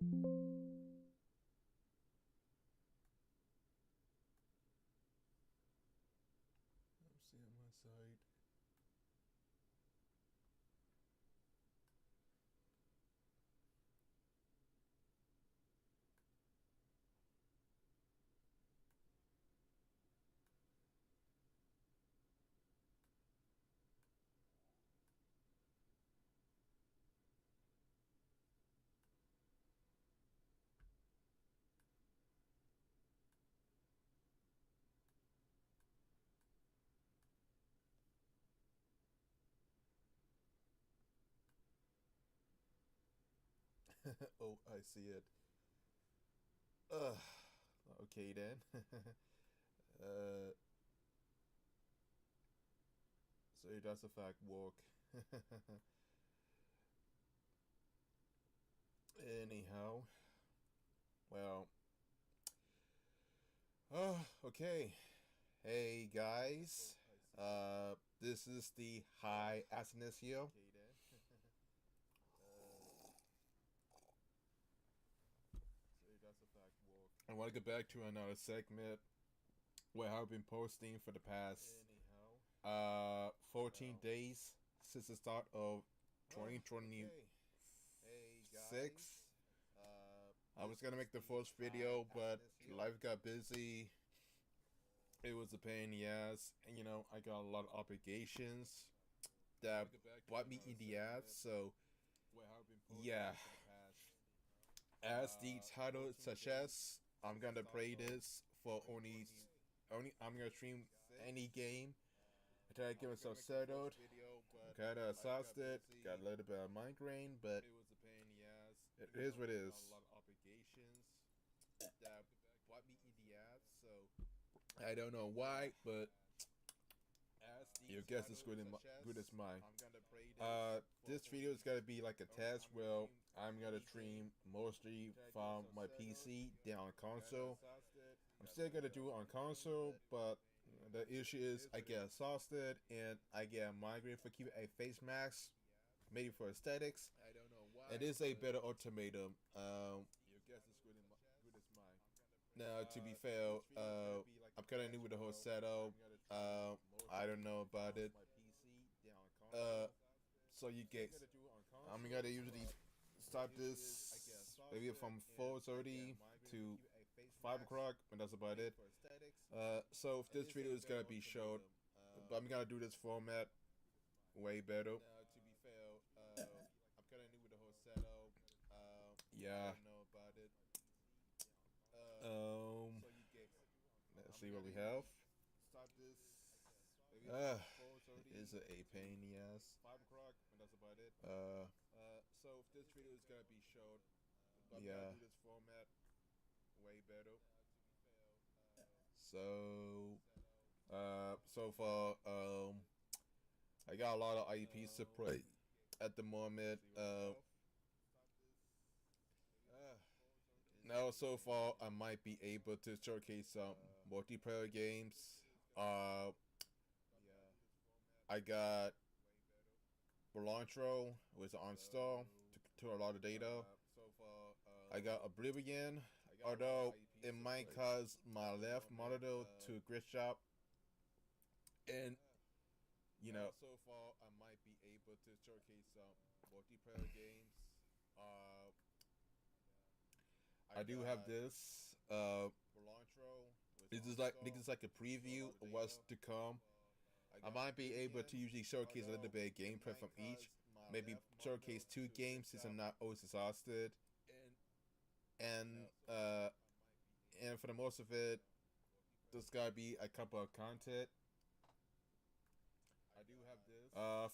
See on my side. Oh, I see it. Uh, okay then. uh, so it does a fact work. Anyhow, well, okay. Hey guys, this is the High Asinus here. I want to get back to another segment where I've been posting for the past 14 days since the start of 2026. I was gonna make the first video, but life got busy. It was a pain in the ass, and I got a lot of obligations that bought me in the ass. So yeah, as the title suggests, I'm gonna play this for only I'm gonna stream any game until I get myself settled. I'm kinda exhausted, got a little bit of migraine, but it is what it is. I don't know why, but your guess is good as mine. This video is gonna be like a test. Well, I'm gonna stream mostly from my PC down on console. I'm still gonna do it on console, but the issue is I get exhausted and I get a migraine for keeping a face mask, maybe for aesthetics. It is a better ultimatum. Now, to be fair, I'm kind of new with the whole setup. I don't know about it. Uh, so you get, I'm gonna usually start this maybe from 4:30 to 5 o'clock, and that's about it. So if this video is gonna be short, but I'm gonna do this format way better. Yeah. Um, let's see what we have. Uh, is it a pain in the ass? Uh, yeah. So, so far, I got a lot of IPs to play at the moment. Now, so far, I might be able to showcase some multiplayer games. I got Belantro, which is on install to a lot of data. I got Oblivion, although it might cause my left monitor to glitch out. And, so far, I might be able to showcase some multiplayer games. I do have this. This is like a preview of what's to come. I might be able to usually showcase a little bit of gameplay from each. Maybe showcase two games since I'm not always exhausted. And for the most of it, there's gotta be a couple of content.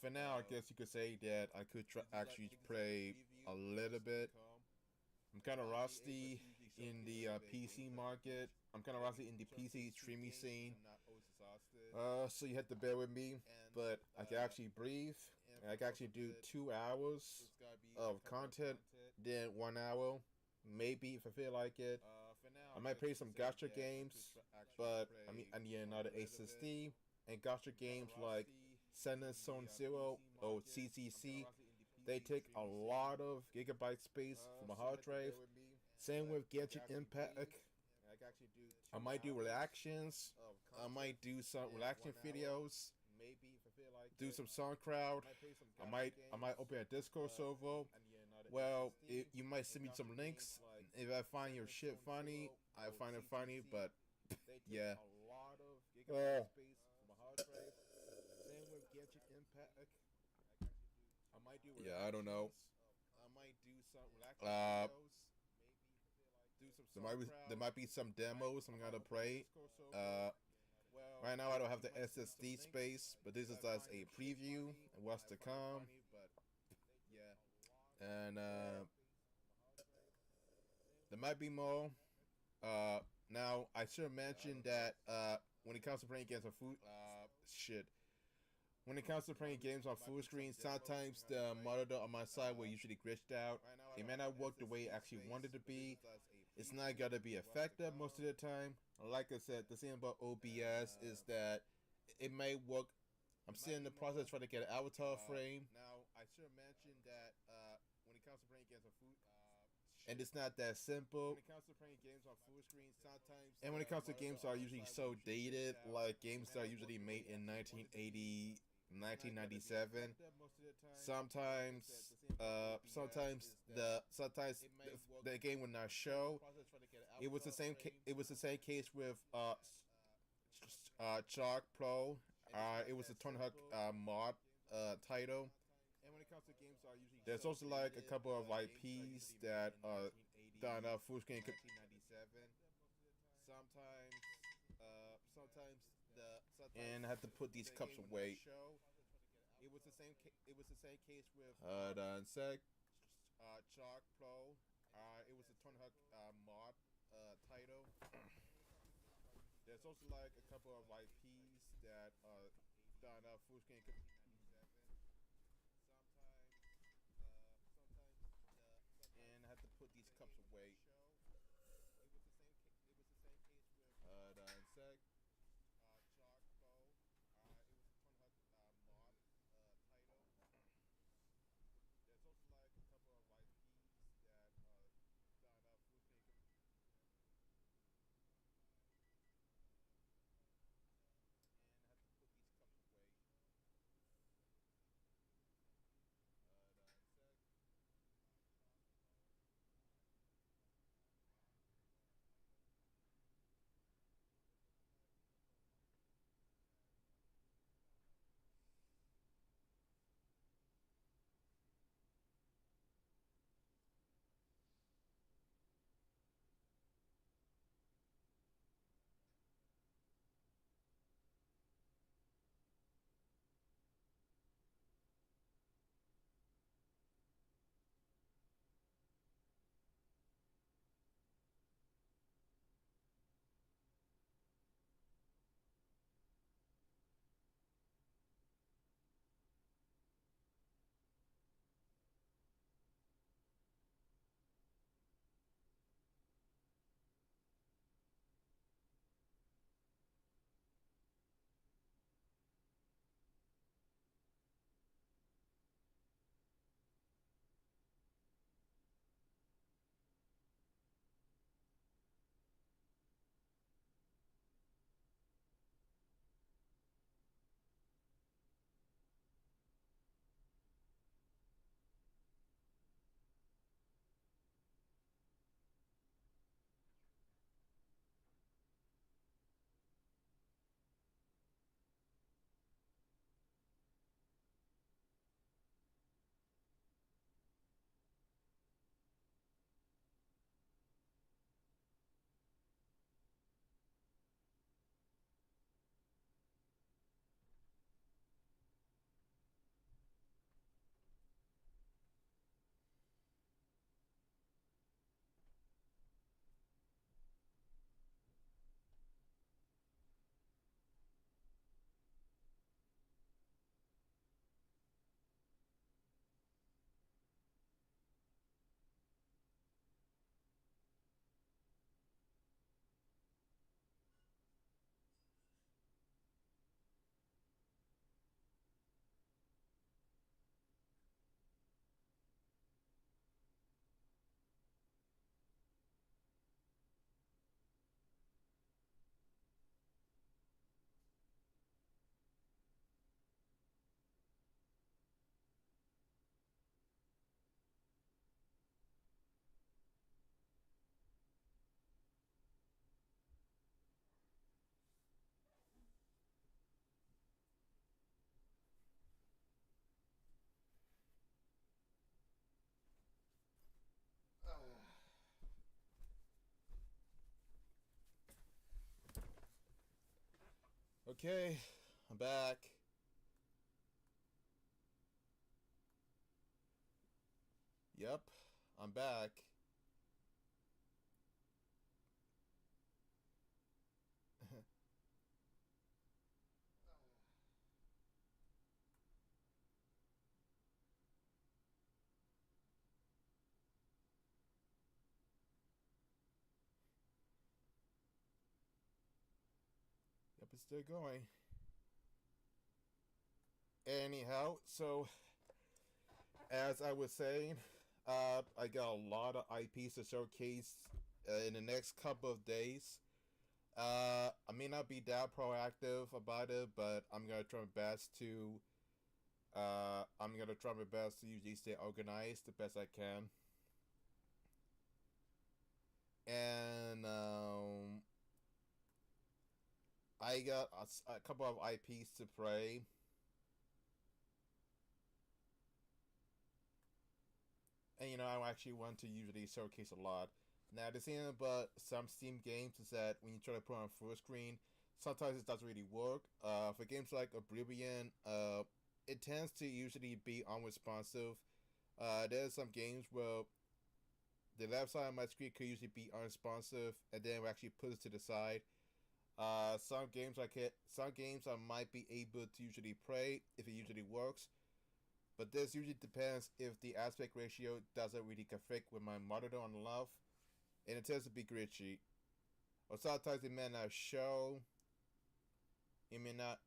For now, I guess you could say that I could actually play a little bit. I'm kind of rusty in the PC market. I'm kind of rusty in the PC streaming scene. So you have to bear with me, but I can actually breathe. And I can actually do 2 hours of content, then 1 hour, maybe if I feel like it. I might play some gacha games, but I need another SSD. And gacha games like Sentence Zone Zero or CCC, they take a lot of gigabyte space from a hard drive, Same with Genshin Impact. I might do reactions. I might do some reaction videos. Do some SoundCloud. I might open a Discord server. Well, you might send me some links. If I find your shit funny, I find it funny. But yeah. Oh. Yeah, I don't know. Uh, there might be some demos I'm gonna play. Right now I don't have the SSD space, but this is as a preview of what's to come. And there might be more. Now I should mention that when it comes to playing games on shit. When it comes to playing games on full screen, sometimes the monitor on my side will usually glitched out. It may not work the way it actually wanted to be. It's not gonna be effective most of the time. Like I said, the thing about OBS is that it may work. I'm still in the process trying to get an avatar frame. And it's not that simple. And when it comes to games that are usually so dated, like games that are usually made in 1980, 1997, sometimes the game would not show. It was the same. It was the same case with Chalk Pro. It was a Tony Hawk mod title. There's also like a couple of IPs that are done full screen. And I had to put these cups away. Hold on a sec. Chalk Pro. It was a Tony Hawk mod title. There's also like a couple of IPs that are done full screen. And I had to put these cups away. Hold on a sec. Okay, I'm back. Yep, I'm back. Yep, it's still going. Anyhow, so as I was saying, I got a lot of IPs to showcase in the next couple of days. I may not be that proactive about it, but I'm gonna try my best to. I'm gonna try my best to usually stay organized the best I can, and I got a couple of IPs to play. And I actually want to usually showcase a lot. Now the thing about some Steam games is that when you try to put on full screen, sometimes it doesn't really work. For games like Oblivion, it tends to usually be unresponsive. There's some games where the left side of my screen could usually be unresponsive, and then it actually puts it to the side. Some games I might be able to usually play if it usually works, but this usually depends if the aspect ratio doesn't really conflict with my monitor on the left, and it tends to be glitchy. Or sometimes it may not show. It may not.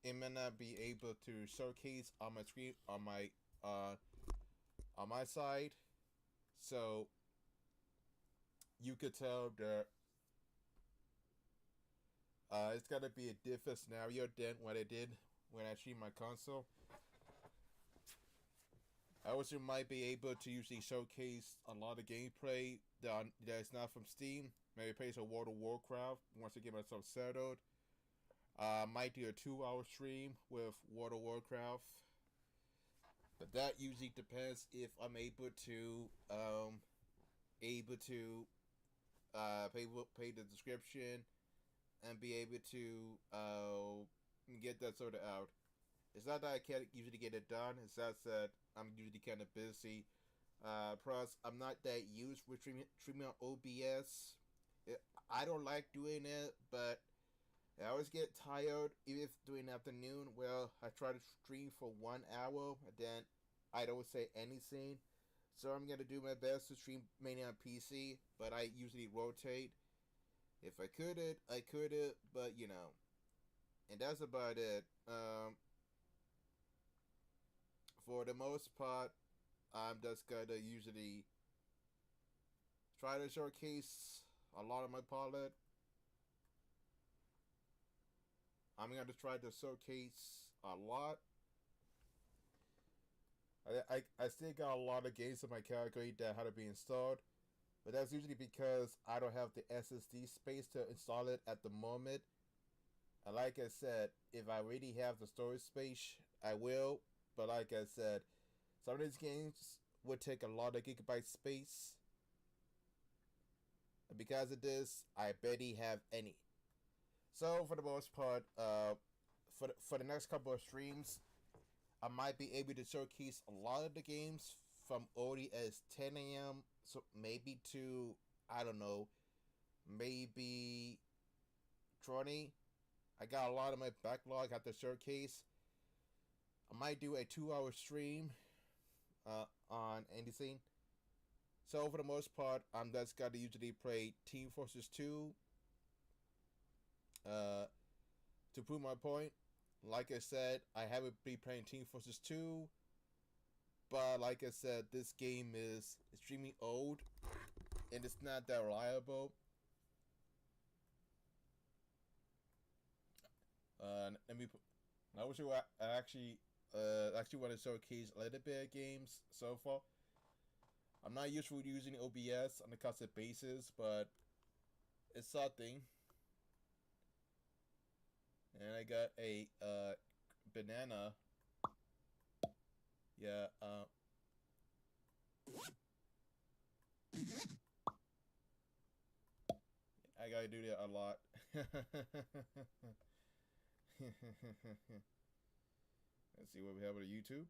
It may not be able to showcase on my screen uh on my side. So you could tell that it's gonna be a different scenario than what I did when I streamed my console. I also might be able to usually showcase a lot of gameplay that is not from Steam. Maybe play some World of Warcraft once I get myself settled. Might do a 2 hour stream with World of Warcraft. But that usually depends if I'm able to pay the description and be able to get that sort of out. It's not that I can't usually get it done. It's just that I'm usually kind of busy. Plus, I'm not that used with streaming on OBS. I don't like doing it, but I always get tired, even if doing afternoon. Well, I try to stream for 1 hour, and then I don't say anything. So I'm gonna do my best to stream mainly on PC, but I usually rotate. If I could it, I could it, but and that's about it. For the most part, I'm just gonna usually try to showcase a lot of my palette. I'm gonna try to showcase a lot. I still got a lot of games in my category that had to be installed, but that's usually because I don't have the SSD space to install it at the moment. And like I said, if I really have the storage space, I will. But like I said, some of these games would take a lot of gigabyte space. And because of this, I barely have any. So for the most part, for the next couple of streams, I might be able to showcase a lot of the games from early as 10 a.m. So maybe to, I don't know, maybe 20. I got a lot of my backlog at the showcase. I might do a 2 hour stream on anything. So for the most part, I'm just gonna usually play Team Fortress 2 to prove my point. Like I said, I haven't been playing Team Fortress 2, but like I said, this game is extremely old and it's not that reliable. Let me. I wish I actually want to showcase a little bit of games so far. I'm not used to using OBS on a constant basis, but it's something. And I got a banana. Yeah. I gotta do that a lot. Let's see what we have on YouTube.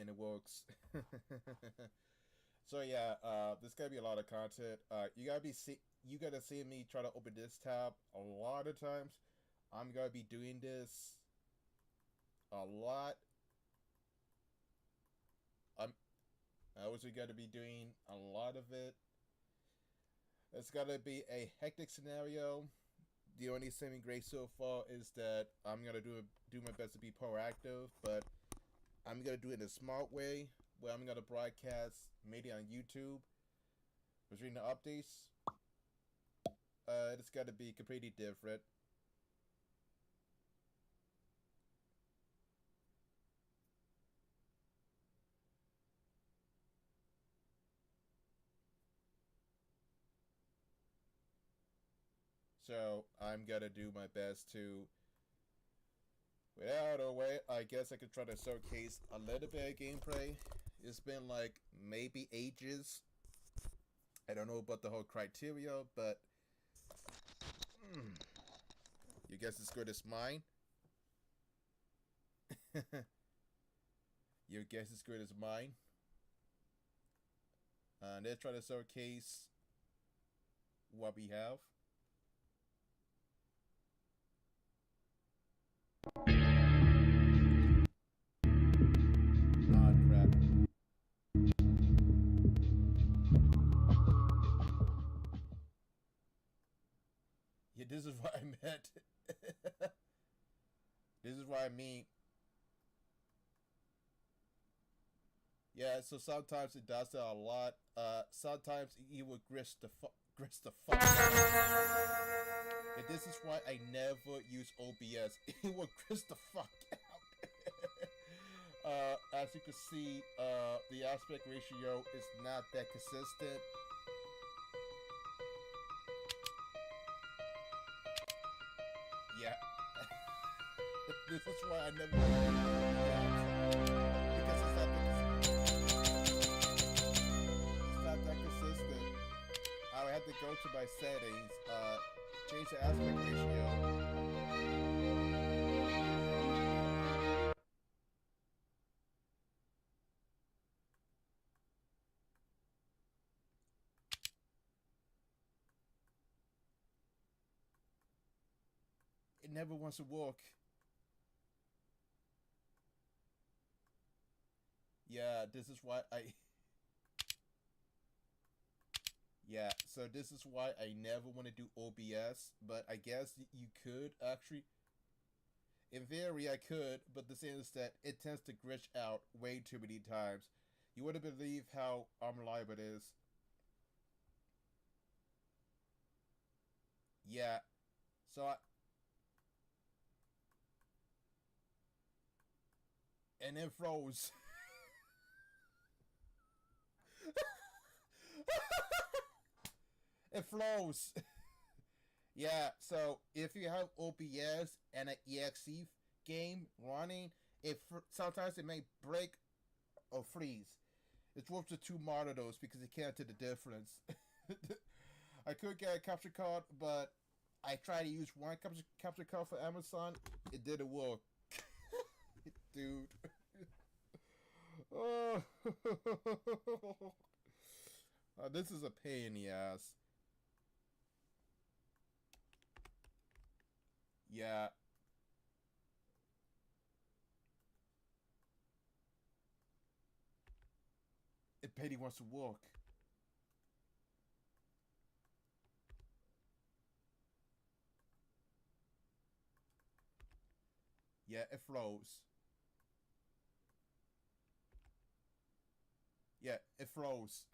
And it works. So yeah, there's gonna be a lot of content. You gotta see me try to open this tab a lot of times. I'm gonna be doing this a lot. I'm I was gonna be doing a lot of it. It's gonna be a hectic scenario. The only saving grace so far is that I'm gonna do my best to be proactive, but I'm gonna do it in a smart way where I'm gonna broadcast maybe on YouTube between the updates. It's gotta be completely different. So I'm gonna do my best to, without a way, I guess I could try to showcase a little bit of gameplay. It's been like maybe ages. I don't know about the whole criteria, but your guess is good as mine. Your guess is good as mine. Let's try to showcase what we have. Ah, crap. Yeah, this is what I meant. This is what I mean. Yeah, so sometimes it does that a lot. Sometimes it will grist the fuck out. And this is why I never use OBS. It will grist the fuck out. As you can see, the aspect ratio is not that consistent. Yeah. This is why I never because it's not that consistent. I would have to go to my settings, change the aspect ratio. It never wants to work. Yeah, this is why I. Yeah, so this is why I never want to do OBS, but I guess you could actually. In theory, I could, but the thing is that it tends to glitch out way too many times. You wouldn't believe how unreliable it is. Yeah, so and it froze. It flows. Yeah, so if you have OBS and an EXE game running, sometimes it may break or freeze. It's worth the two monitors because you can't tell the difference. I could get a capture card, but I tried to use one capture card for Amazon. It didn't work, dude. Oh. This is a pain in the ass. Yeah. It barely wants to work. Yeah, it flows. Yeah, it froze.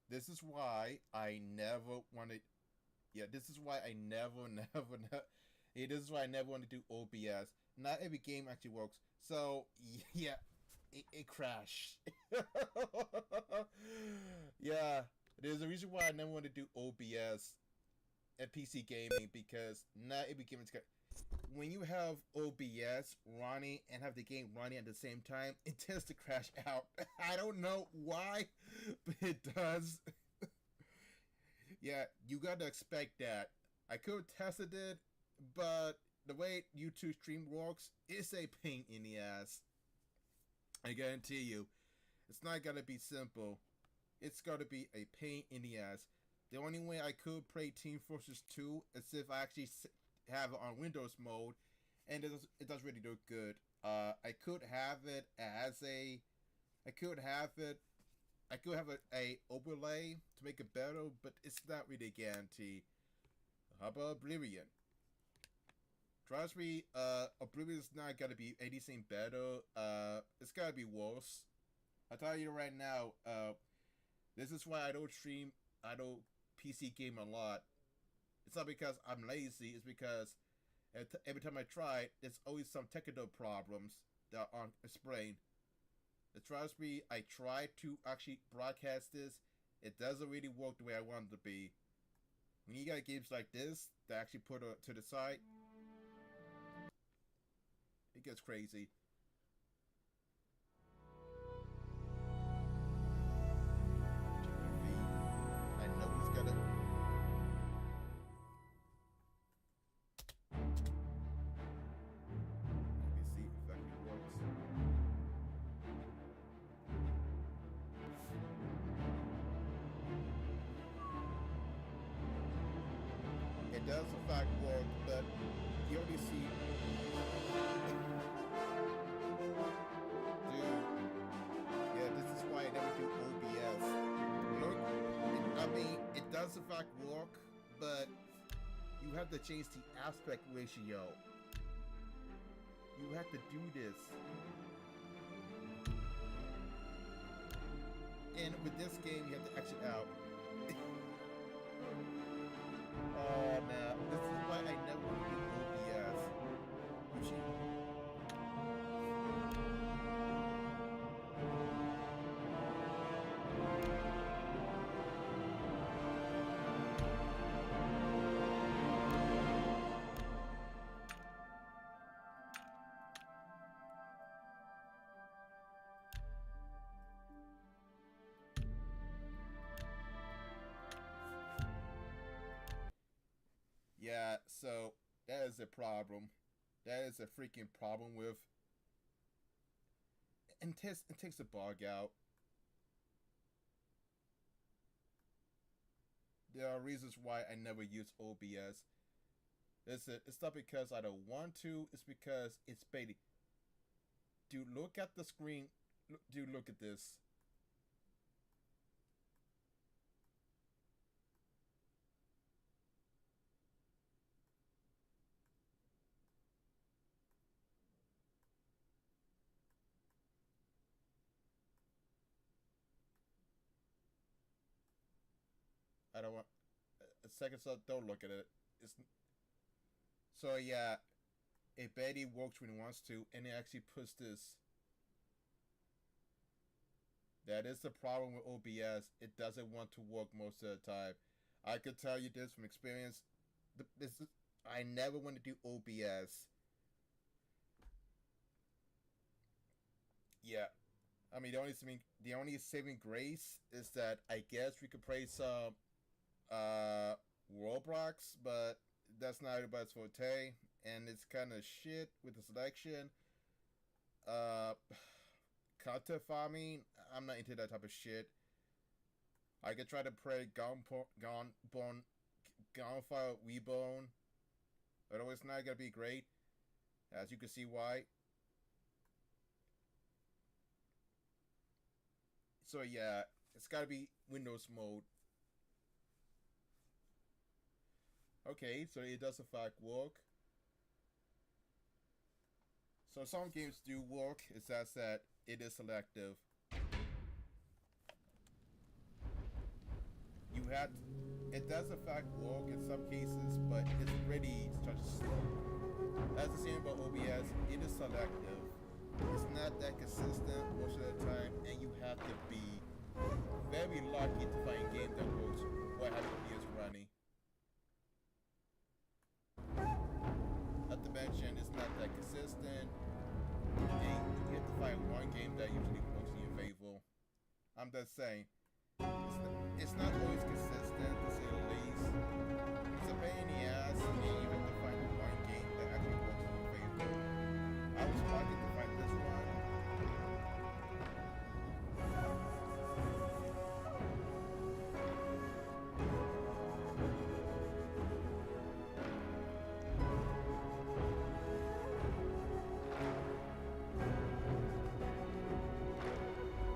This is why I never wanted. Yeah, this is why I never, never. Yeah, this is why I never want to do OBS. Not every game actually works. So yeah, it crashed. Yeah, there's a reason why I never want to do OBS at PC gaming because now it begins to. When you have OBS running and have the game running at the same time, it tends to crash out. I don't know why, but it does. Yeah, you gotta expect that. I could have tested it, but the way YouTube stream works is a pain in the ass. I guarantee you, it's not gonna be simple. It's gonna be a pain in the ass. The only way I could play Team Fortress 2 is if I actually have it on Windows mode, and it does really look good. I could have it as a, I could have it, I could have a overlay to make it better, but it's not really a guarantee. How about Oblivion? Trust me, Oblivion's not gonna be anything better. It's gotta be worse. I'll tell you right now, this is why I don't stream, I don't PC game a lot. It's not because I'm lazy, it's because every time I try, there's always some technical problems that aren't explained. Trust me, I try to actually broadcast this. It doesn't really work the way I want it to be. When you got games like this that actually put it to the side, it gets crazy. I know he's got it. Let me see if that actually works. It does in fact work, but you only see. Dude, yeah, this is why I never do OBS. Look, I mean, it does in fact work, but you have to change the aspect ratio. You have to do this. And with this game, you have to exit out. Oh man, this is why I never want to do OBS. Yeah, so that is a problem. That is a freaking problem with. And it takes the bug out. There are reasons why I never use OBS. It's not because I don't want to. It's because it's baiting. Dude, look at the screen. Dude, look at this. I don't want a second thought. Don't look at it. It's so yeah. It barely works when it wants to, and it actually puts this. That is the problem with OBS. It doesn't want to work most of the time. I could tell you this from experience. I never want to do OBS. Yeah, I mean the only saving grace is that I guess we could play some Roblox, but that's not everybody's forte, and it's kind of shit with the selection. Uh, Content farming, I'm not into that type of shit. I could try to play Gunfire Reborn, although it's not gonna be great, as you can see why. So yeah, it's gotta be Windows mode. Okay, so it does in fact work. So some games do work, it's just that it is selective. You have to, it does in fact work in some cases, but it's really such slow. That's the same about OBS, it is selective. It's not that consistent most of the time, and you have to be very lucky to find a game that works 100 years running. Not to mention, it's not that consistent, and you have to find one game that usually works in your favor. I'm just saying, it's not always consistent, to say the least. It's a pain in the ass, and you have to find one game that actually works in your favor. I was lucky to find this one.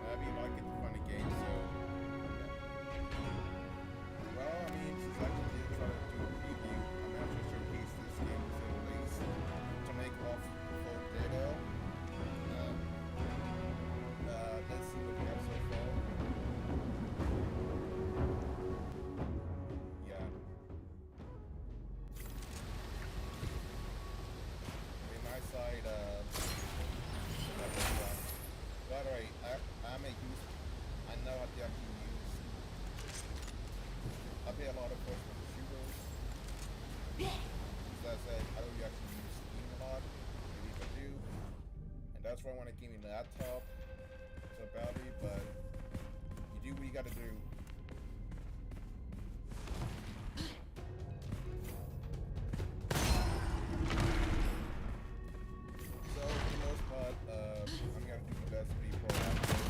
I'd be lucky to find a game, so well, I mean, since I did try to do a preview, I'm actually showcase this game to say the least to make off full data. Let's see what we have so far. Yeah. On my side, by the way, I know how to actually use. I play a lot of first-person shooters. As I said, I don't actually use Steam a lot. Maybe if I do. And that's why I want to give me a laptop. So battery, but you do what you gotta do. So for the most part, I'm gonna do my best to be proactive.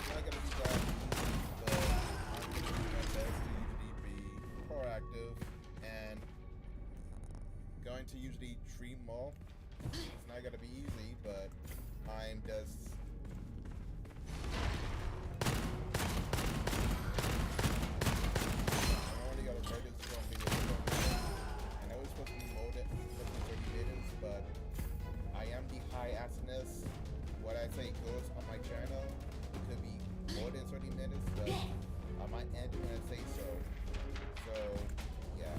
I'm not gonna be that easy, but I'm gonna do my best to usually be proactive and going to usually treat more. It's not gonna be easy, but I'm just I only got a credit from video. I know it's supposed to be more than 30 minutes, but I am the high awesomeness. What I say goes on my channel. It could be more than 30 minutes, but I might end it when I say so. So yeah.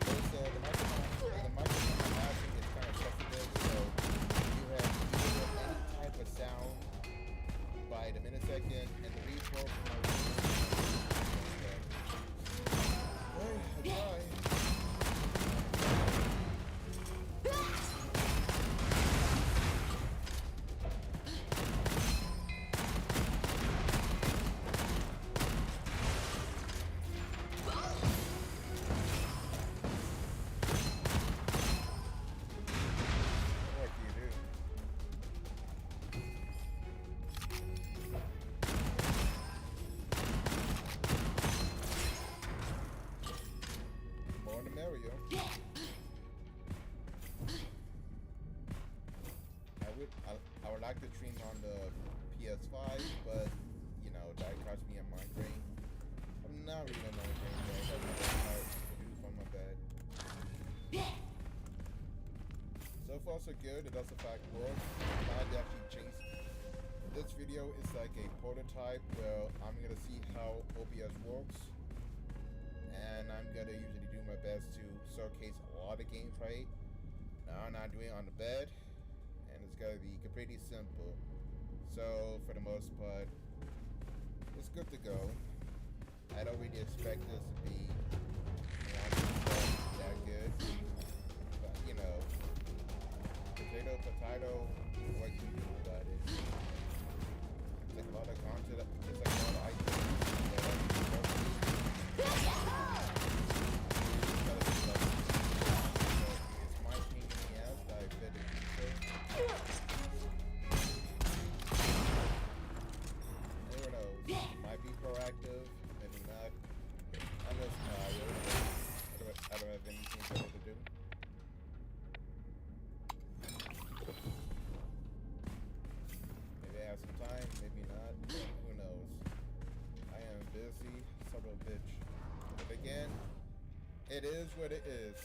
Also, the microphone I'm having is kind of sensitive, so you have either any type of sound by the millisecond and the reverb from my I tried. I would like to stream on the PS5, but you know that cost me a migraine. I'm not really a migraine, but I have nothing hard to do from my bed. So far so good. It does in fact work. Now to actually change. This video is like a prototype where I'm gonna see how OBS works, and I'm gonna usually do my best to showcase a lot of gameplay. Now I'm not doing it on the bed. It's gotta be pretty simple. So for the most part, it's good to go. I don't really expect this to be that good, but you know, potato, what can you do about it? It's like a lot of content. It's like a lot of items. It's my pain in the ass that I fit in. Who knows? Might be proactive, maybe not. I'm just tired. I don't have anything better to do. Maybe I have some time, maybe not. Who knows? I am busy, son of a bitch. But again, it is what it is.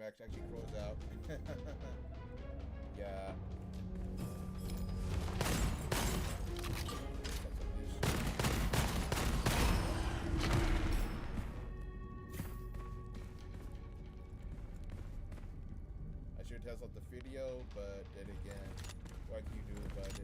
actually close out. Yeah. I should test out the video, but then again, what can you do about it?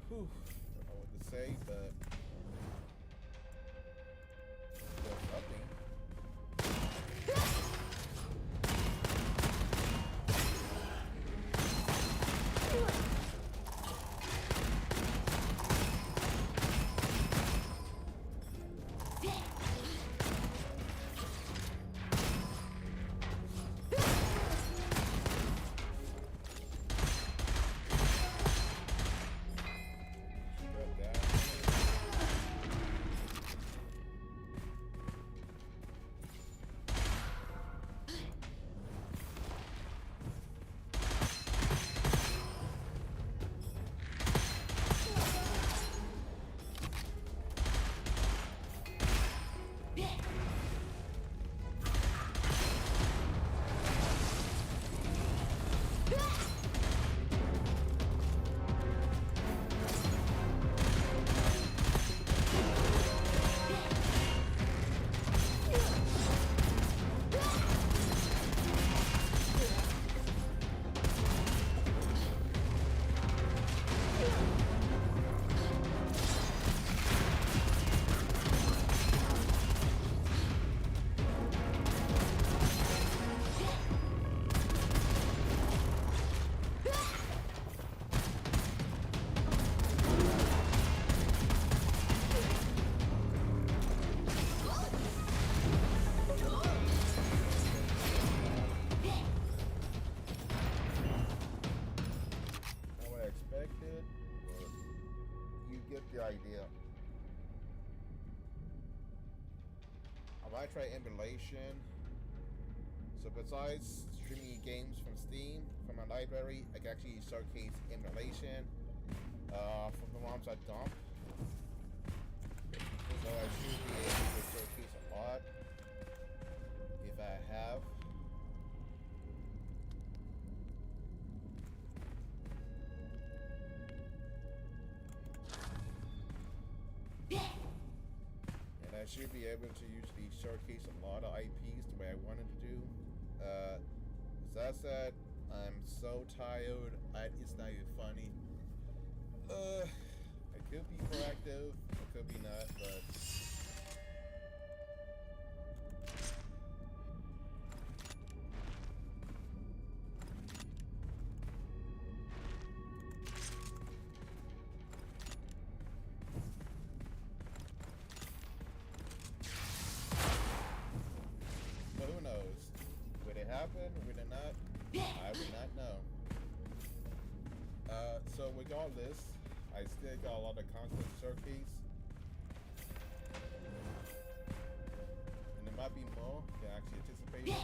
Whew. Don't know what to say, but there's nothing. The idea. I might try emulation. So besides streaming games from Steam, from my library, I can actually showcase emulation from the ones I dump. So I should be able to showcase a lot if I have. I should be able to usually showcase a lot of IPs the way I wanted to do. As I said, I'm so tired, it's not even funny. I could be proactive, I could be not, but happen, would it not? I would not know. So regardless, I still got a lot of content to showcase. And might be more than actually anticipated,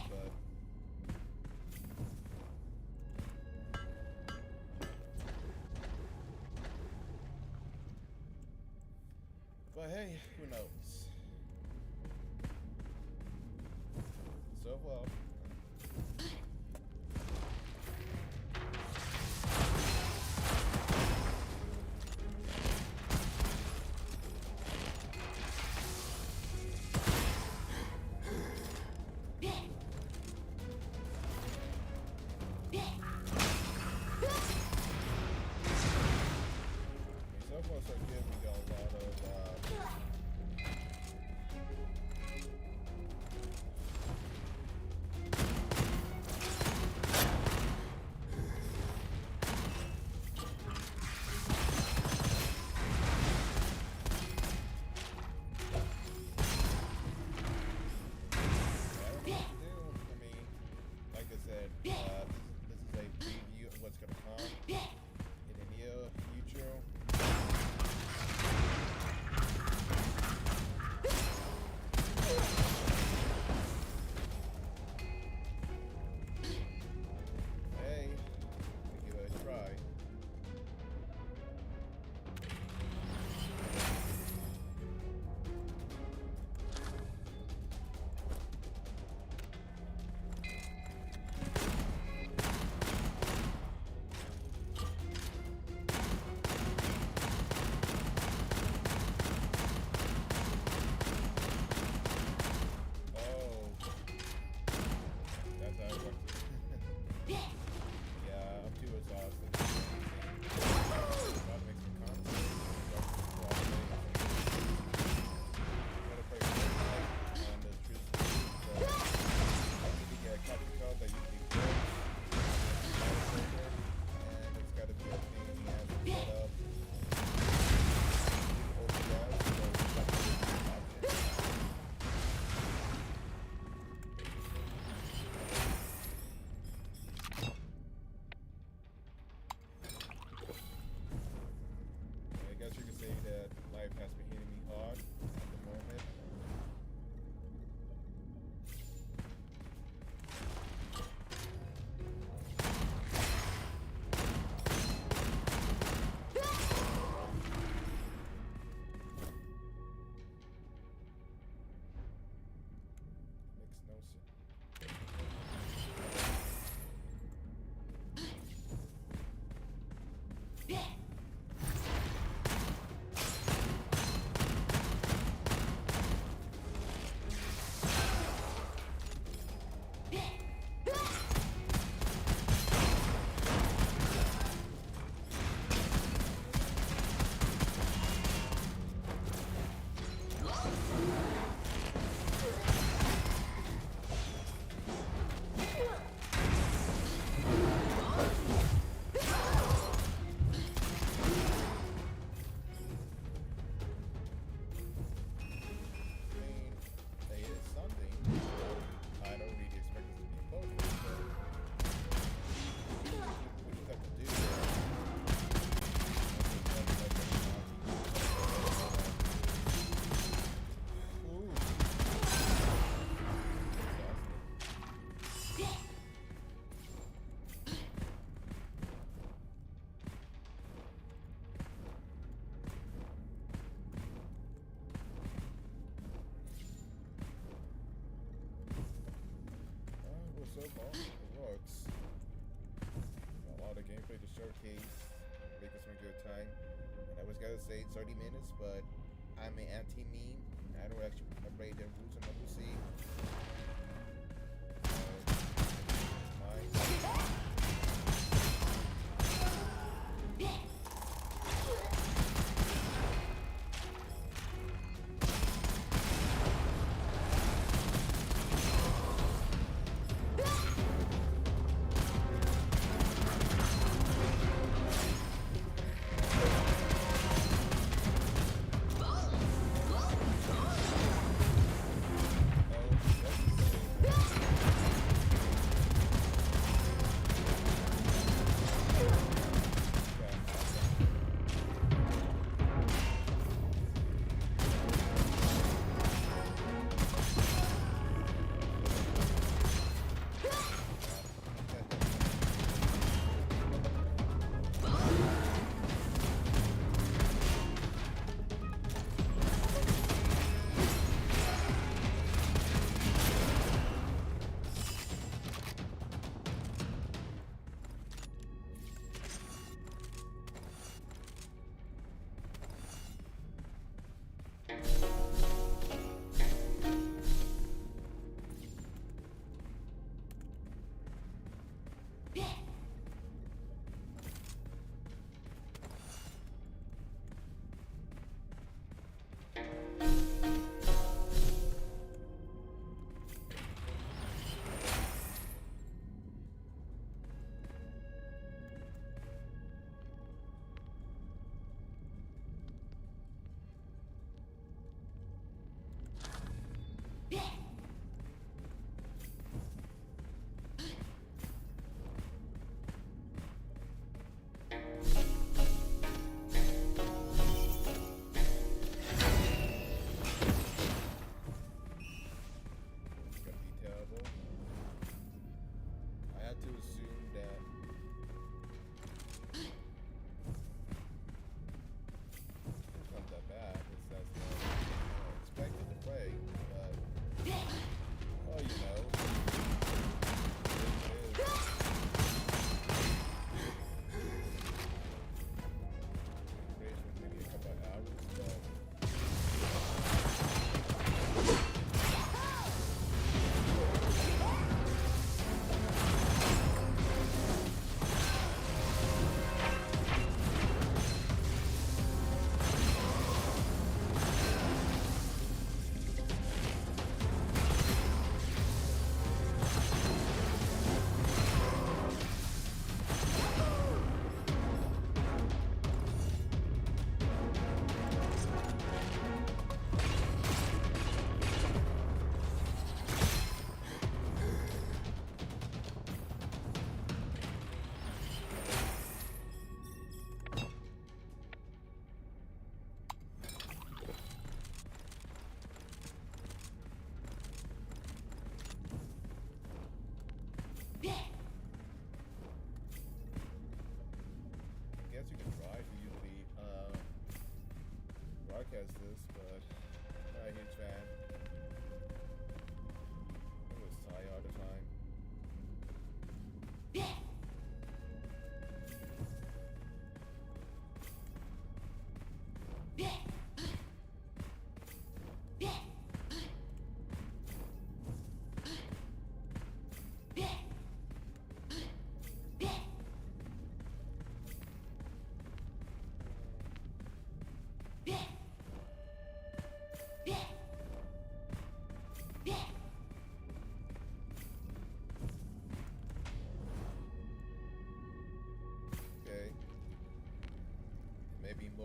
but hey, who knows? So well. Gotta say 30 minutes, but I'm an anti-meme. I don't actually break the rules, and we'll see.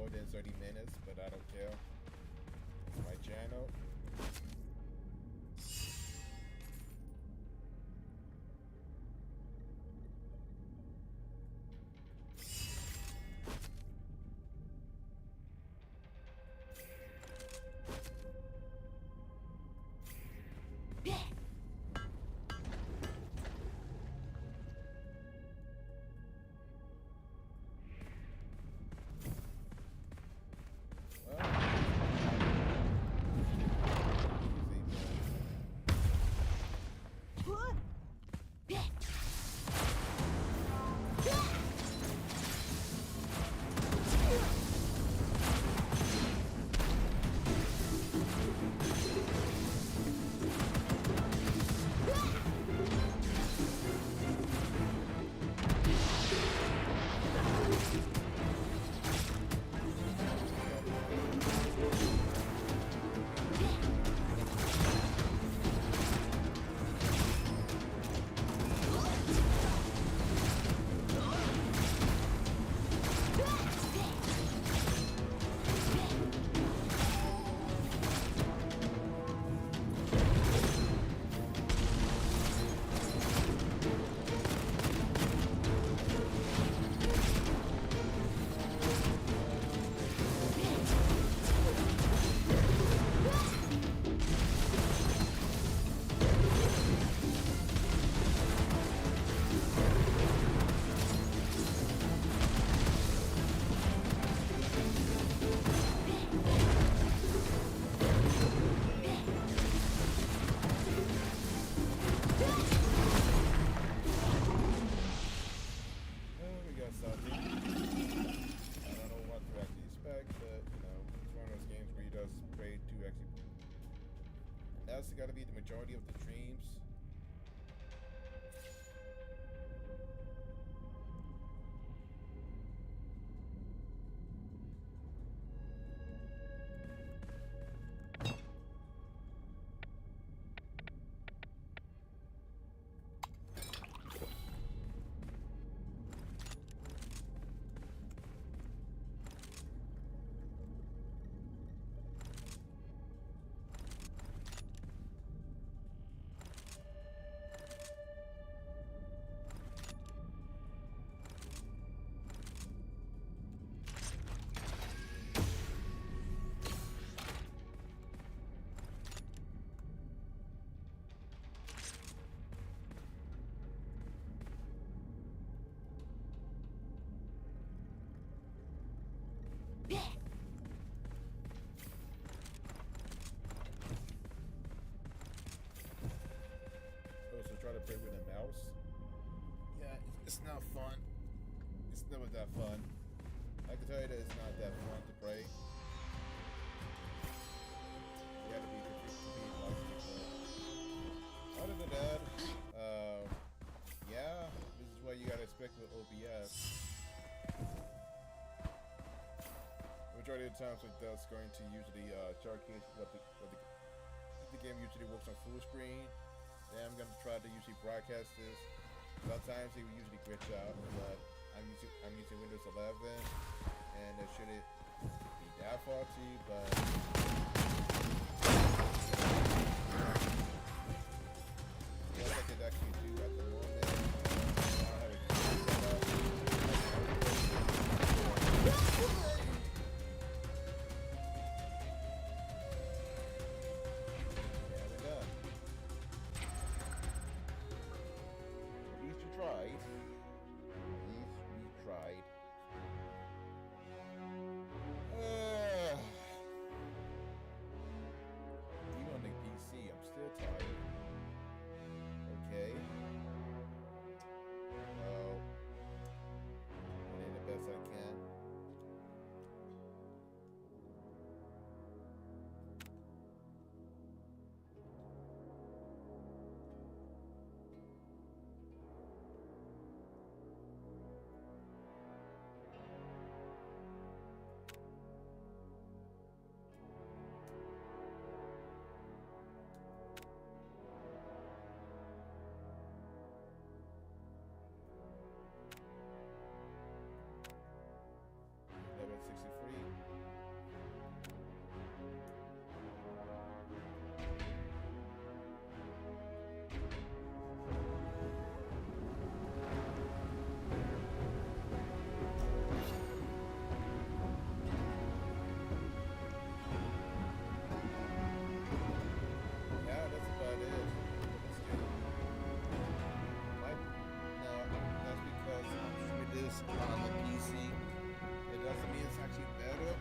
more than 30 minutes, but I don't care. It's my channel. That's got to be the majority of the streams. Also try to play with a mouse. Yeah, it's not fun. It's never that fun. I can tell you that it's not that fun to play. You have to be lucky, but other than that, yeah, this is what you gotta expect with OBS. Majority of the times it does going to usually showcase what the game usually works on full screen. Then I'm gonna try to usually broadcast this. Sometimes it will usually glitch out, but I'm using Windows 11, and it shouldn't be that faulty, but what I could actually do at the moment, I don't have it set up. Even on the PC, I'm still tired. Okay. is on the PC. It doesn't mean it's actually better,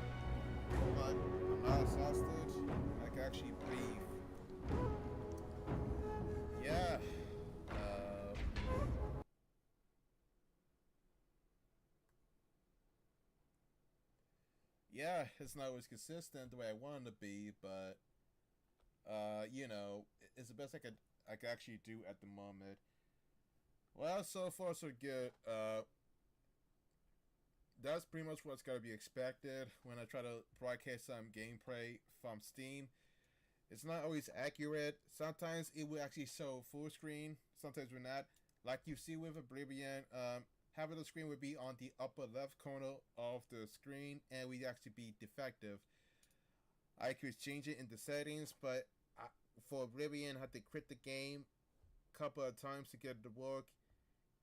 but I'm not exhausted. I can actually breathe. Yeah. Yeah, it's not always consistent the way I want it to be, but you know, it's the best I could actually do at the moment. Well, so far so good. That's pretty much what's gotta be expected when I try to broadcast some gameplay from Steam. It's not always accurate. Sometimes it will actually show full screen. Sometimes we're not. Like you see with Oblivion, half of the screen would be on the upper left corner of the screen, and we actually be defective. I could change it in the settings, but for Oblivion, I had to quit the game a couple of times to get it to work,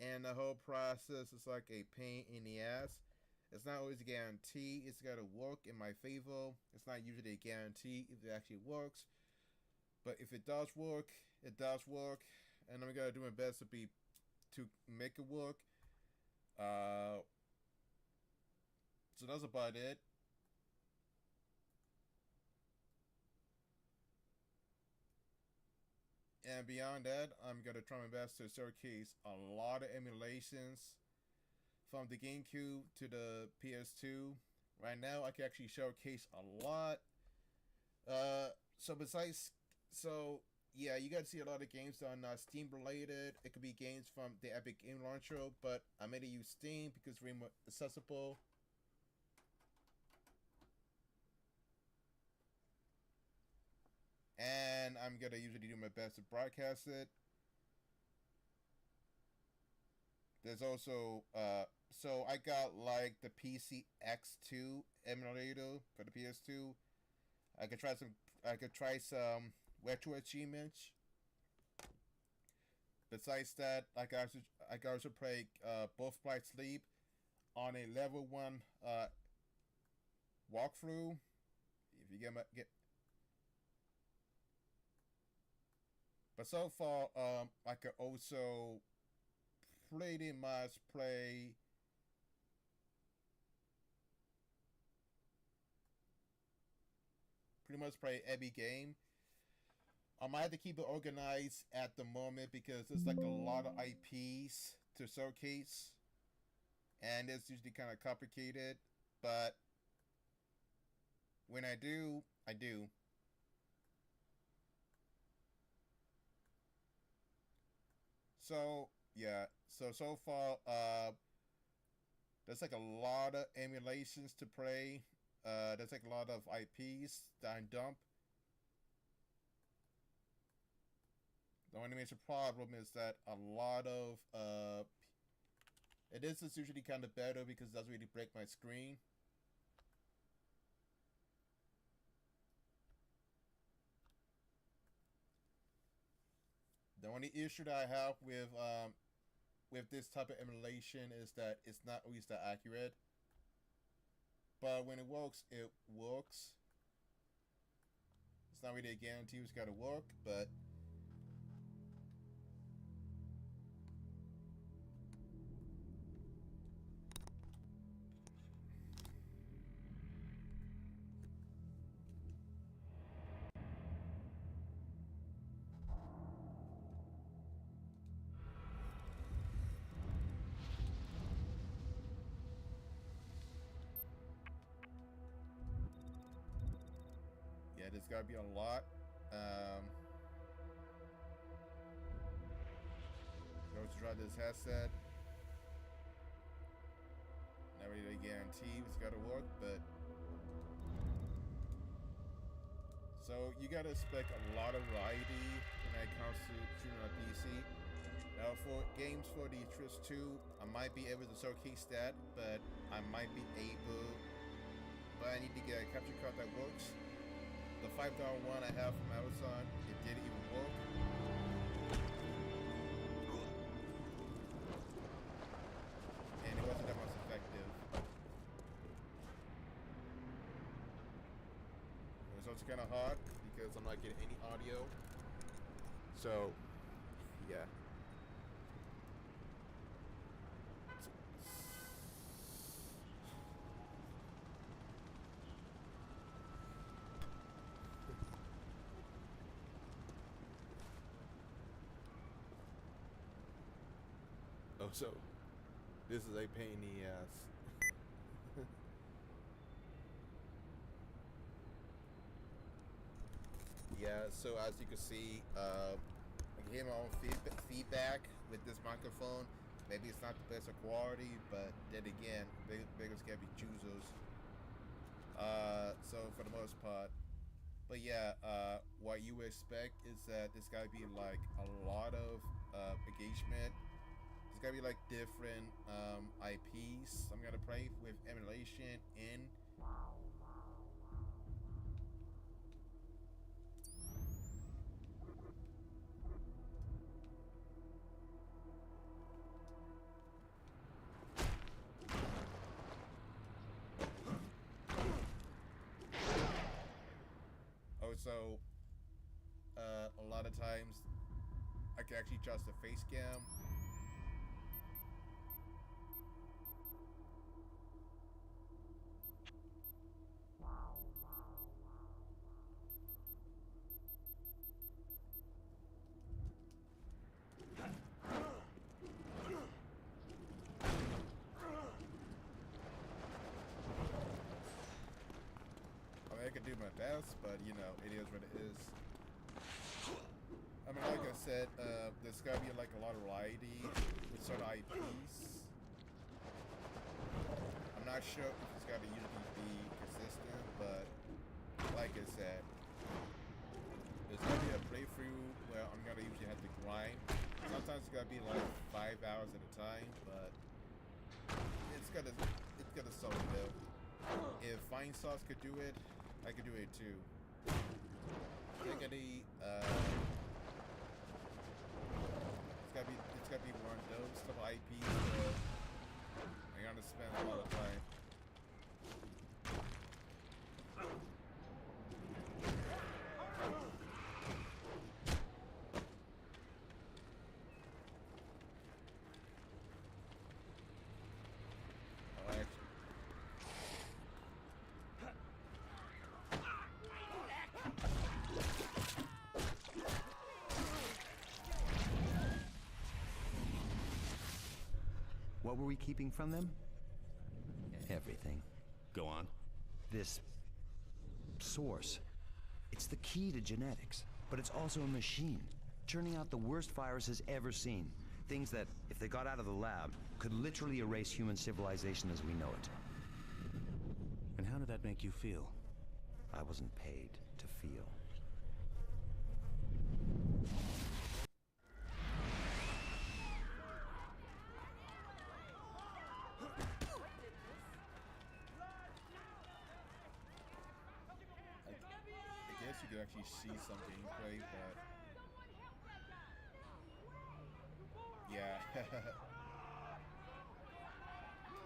and the whole process is like a pain in the ass. It's not always a guarantee it's gotta work in my favor. It's not usually a guarantee if it actually works. But if it does work, it does work, and I'm gonna do my best to make it work. So that's about it. And beyond that, I'm gonna try my best to showcase a lot of emulations from the GameCube to the PS2. Right now, I can actually showcase a lot. So besides, so yeah, you got to see a lot of games on Steam related. It could be games from the Epic Game Launcher, but I made it use Steam because it's very more accessible. And I'm gonna usually do my best to broadcast it. There's also so I got like the PC X2 emulator for the PS2. I could try some retro achievements. Besides that, I can also play Both Flight Sleep on a level 1 walkthrough. If you get But so far, I could also pretty much play every game. I might have to keep it organized at the moment because there's like a lot of IPs to showcase, and it's usually kind of complicated. But when I do, I do. So yeah, so far, there's like a lot of emulations to play. There's like a lot of IPs that I dump. The only major problem is that a lot of it is just usually kind of better because it doesn't really break my screen. The only issue that I have with this type of emulation is that it's not always that accurate. But when it works, it works. It's not really a guarantee it's gotta work, but yeah, there's gotta be a lot. Go to try this headset. Not really a guarantee it's gotta work, but so you gotta expect a lot of variety when it comes to shooting on PC. Now for games for the Trish 2, I might be able to showcase that, but I might be able, but I need to get a capture card that works. The $5 one I have from Amazon, it didn't even work. And it wasn't that much effective. It was also kind of hard because I'm not getting any audio. So, yeah. Oh, so this is a pain in the ass. Yeah, so as you can see, I can hear my own feedback with this microphone. Maybe it's not the best of quality, but then again, beggars can't be choosers. So for the most part, but yeah, what you would expect is that there's gotta be like a lot of engagement. There's gotta be like different IPs. I'm gonna play with emulation in. So, a lot of times, I can actually adjust the face cam. I can do my best, but you know, it is what it is. I mean, like I said, there's gotta be like a lot of variety with certain IPs. I'm not sure if it's gotta usually be consistent, but like I said, there's gonna be a playthrough where I'm gonna usually have to grind. Sometimes it's gotta be like 5 hours at a time, but it's gonna sell the bill. If Fine Sauce could do it, I could do it too. Giggity, it's gotta be one of those type of IPs where I gotta spend a lot of time. What were we keeping from them? Everything. Go on. This source. It's the key to genetics, but it's also a machine, churning out the worst viruses ever seen. Things that, if they got out of the lab, could literally erase human civilization as we know it. And how did that make you feel? I wasn't paid to feel. You could actually see some gameplay, but yeah.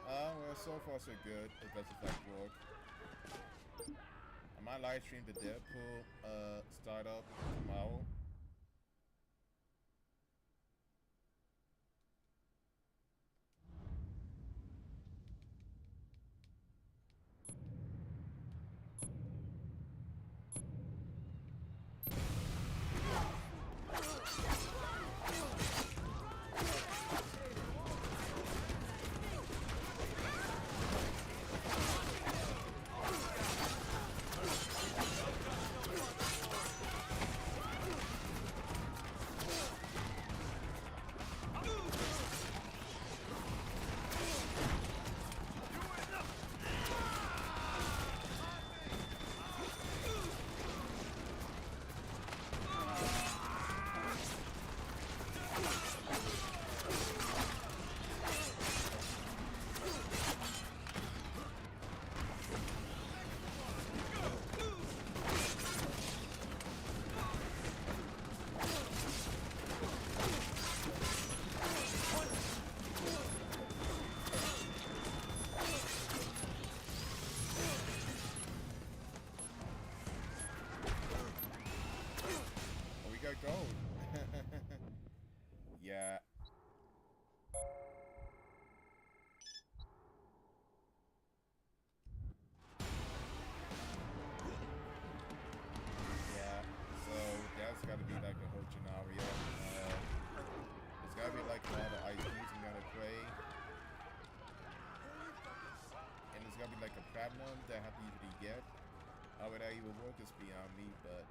Well, so far so good. It does in fact work. I might live stream the Deadpool startup tomorrow. gonna be like a platinum that I have to usually get. How would that even work is beyond me, but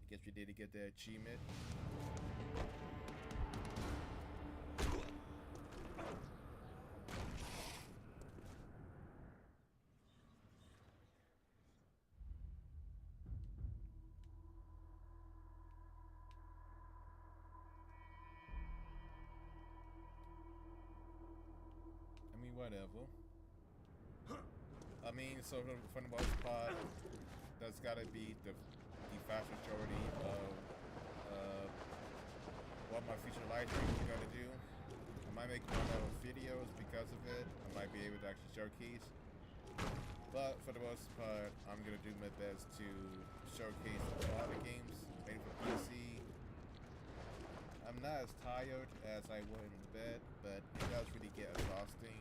I guess we did get the achievement. I mean, whatever. I mean, so for the most part, that's gotta be the vast majority of what my future live streams are gonna do. I might make more of videos because of it. I might be able to actually showcase. But for the most part, I'm gonna do my best to showcase a lot of games made for PC. I'm not as tired as I would in bed, but it does really get exhausting.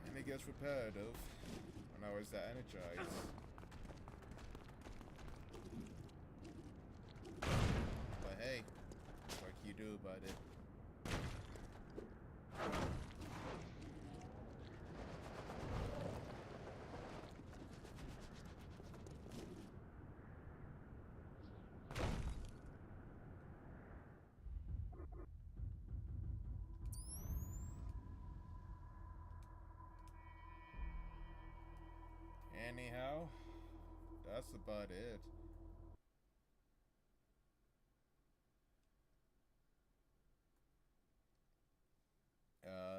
And it gets repetitive when I was that energized. But hey, what can you do about it? Anyhow, that's about it.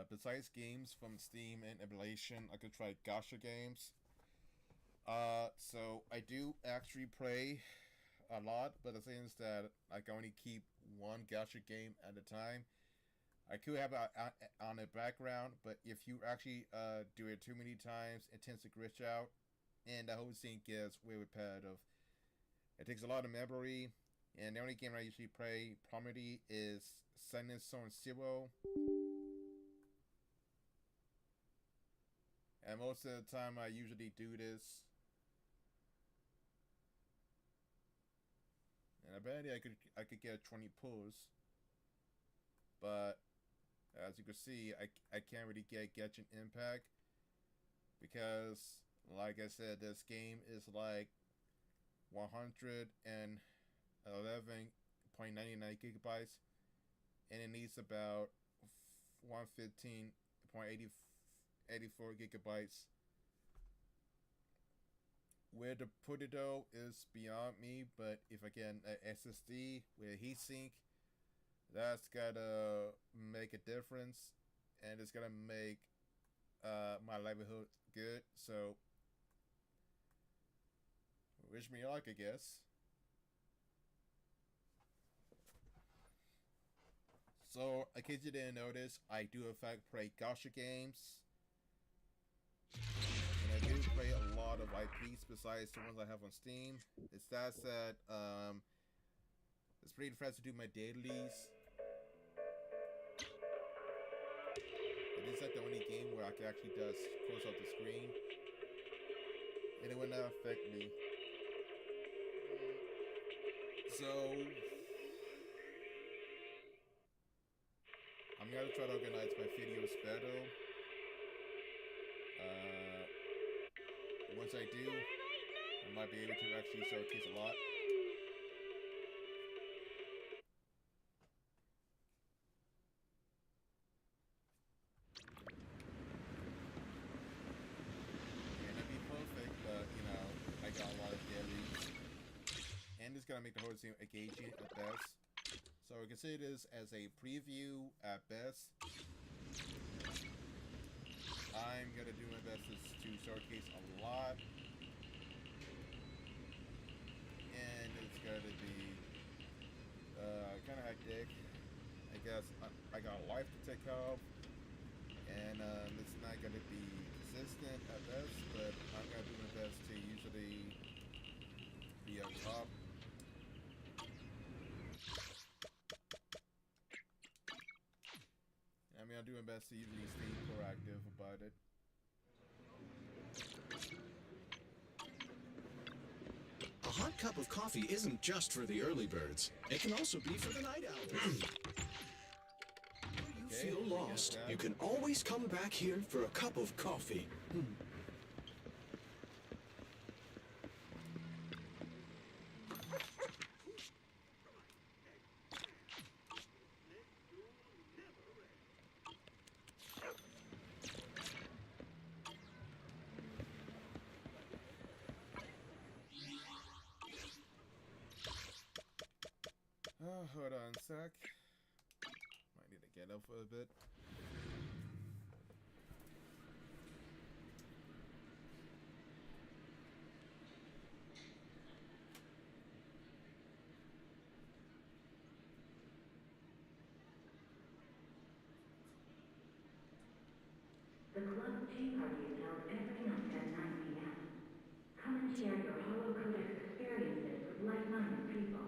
Besides games from Steam and emulation, I could try gacha games. So I do actually play a lot, but the thing is that I can only keep one gacha game at a time. I could have it on the background, but if you actually do it too many times, it tends to glitch out, and the whole thing gets way repetitive. It takes a lot of memory, and the only game I usually play prominently is Silent Zone Zero. And most of the time I usually do this. And I bet I could get 20 pulls. But as you can see, I can't really get Genshin Impact because, like I said, this game is like 111.99 gigabytes, and it needs about 115.84 gigabytes. Where to put it though is beyond me, but if I get an SSD with a heatsink, that's gotta make a difference, and it's gonna make my livelihood good. So wish me luck, I guess. So, in case you didn't notice, I do in fact play gacha games. And I do play a lot of IPs besides the ones I have on Steam. It's that said, it's pretty fast to do my dailies. It is like the only game where I can actually just close out the screen, and it will not affect me. So I'm gonna try to organize my videos better. Once I do, I might be able to actually showcase a lot. gonna make the horror seem engaging at best. So I consider this as a preview at best. I'm gonna do my best to showcase a lot, and it's gonna be kind of hectic. I guess I got a life to take care of, and it's not gonna be consistent at best. But I'm gonna do my best to usually be on top. I mean, I'll do my best to usually stay proactive about it. A hot cup of coffee isn't just for the early birds. It can also be for the night owls. If you feel lost, you can always come back here for a cup of coffee. Oh, hold on a sec. Might need to get up for a bit. The club's tea party is held every night at 9 p.m. Come and share your holocodex experiences with like-minded people.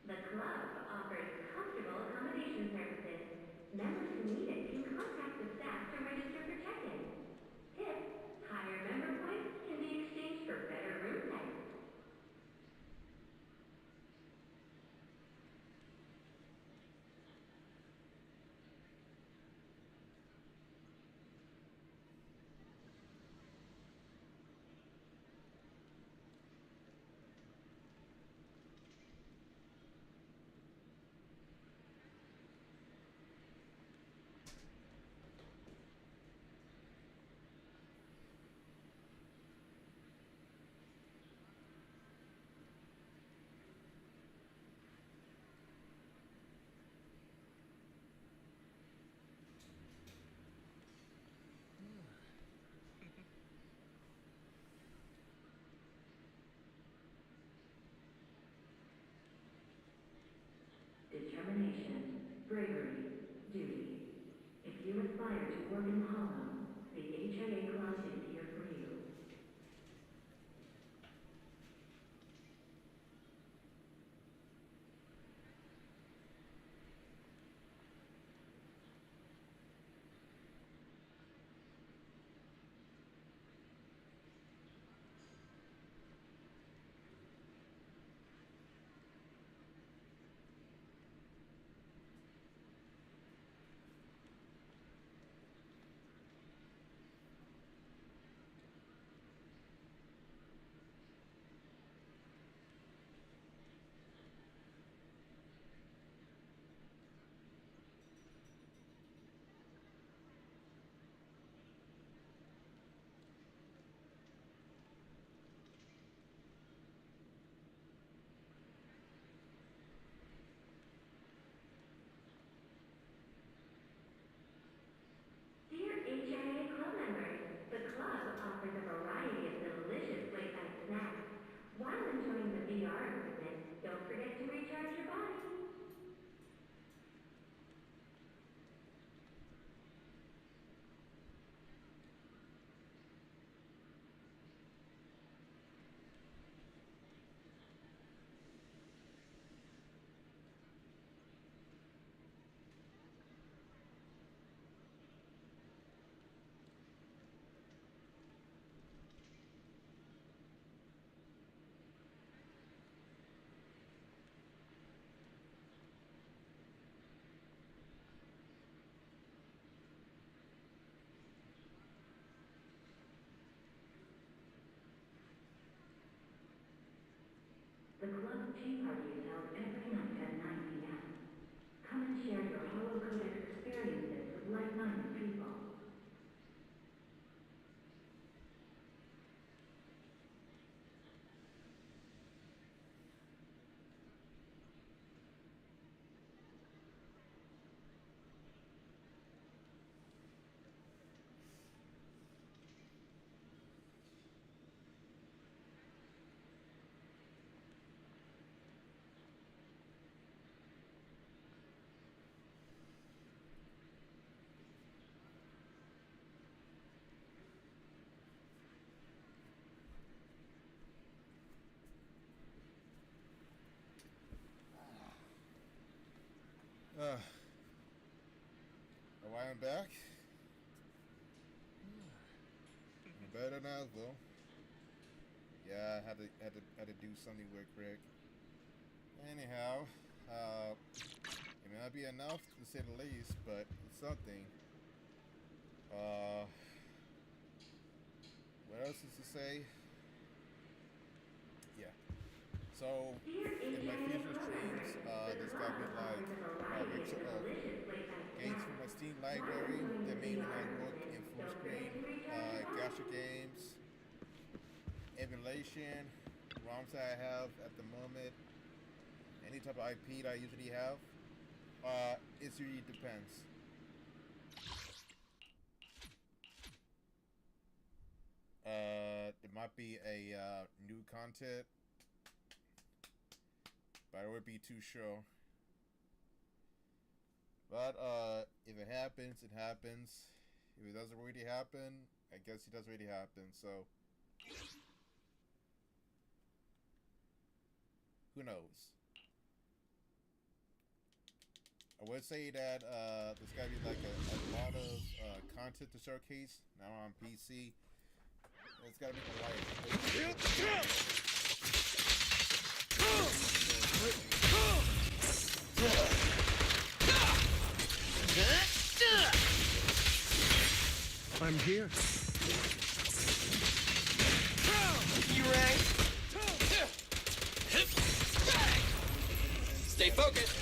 The club offers comfortable accommodation services. Members who need it can contact the staff to register for check-in. Tips, higher member points can be exchanged for better room types. Determination, bravery, duty. If you aspire to work in the Hollow, the HIA Club is here for you. party is held every night at 9 p.m. Come and share your holocodex experiences with like-minded people. Why I'm back? I'm better now, though. Yeah, I had to do something real quick. Anyhow, it may not be enough to say the least, but it's something. What else is to say? Yeah. So, in my future streams, there's gotta be like mixture of games from my Steam library that may not work in full screen, gacha games, emulation, ROMs that I have at the moment, any type of IP that I usually have. It really depends. There might be a new content, but I would be too sure. But if it happens, it happens. If it doesn't really happen, I guess it doesn't really happen. So who knows? I would say that there's gotta be like a lot of content to showcase now on PC. It's gotta be I'm here. You ready? Stay focused.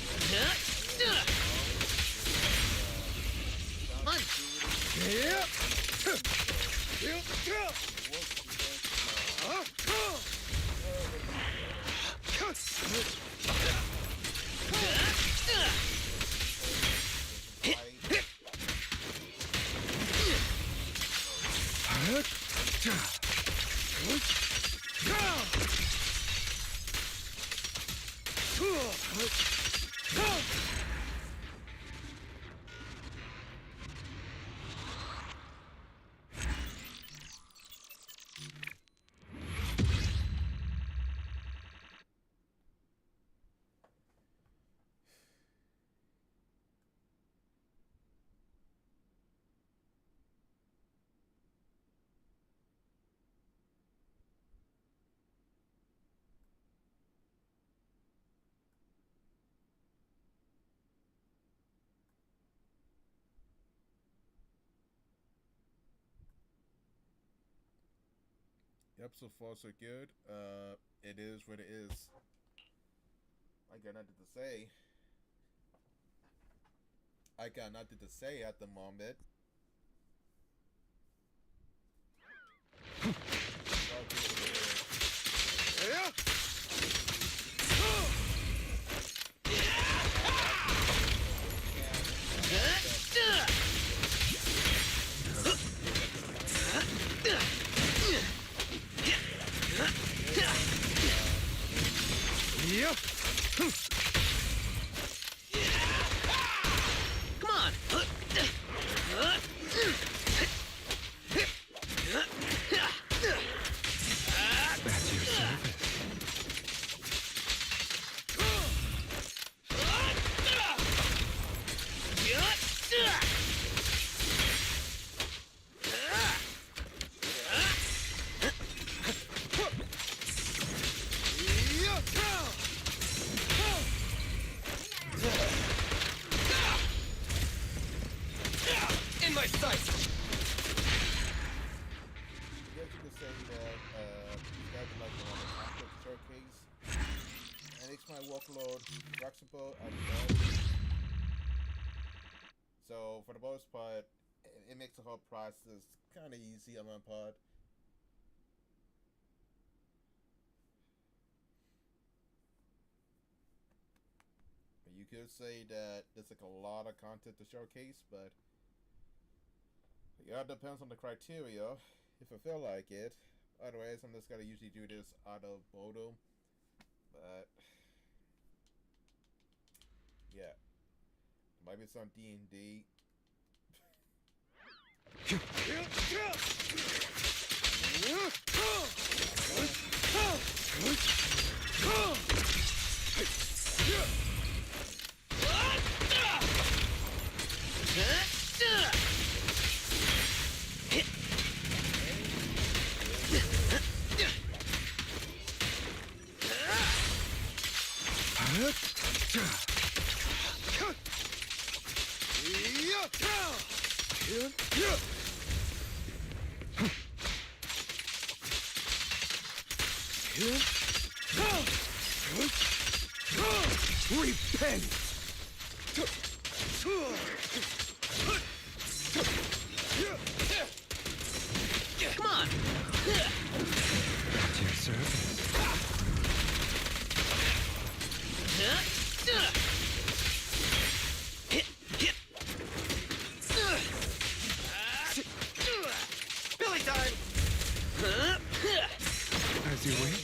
Yep, so far so good. It is what it is. I got nothing to say. I got nothing to say at the moment. Come on. my workload flexible as well. So for the most part, it makes the whole process kind of easy on my part. You could say that there's like a lot of content to showcase, but yeah, it depends on the criteria. If I feel like it, otherwise I'm just gonna usually do this out of boredom. But yeah, might be some D&D. Repent! Come on! At your service. Billy time! As you wish.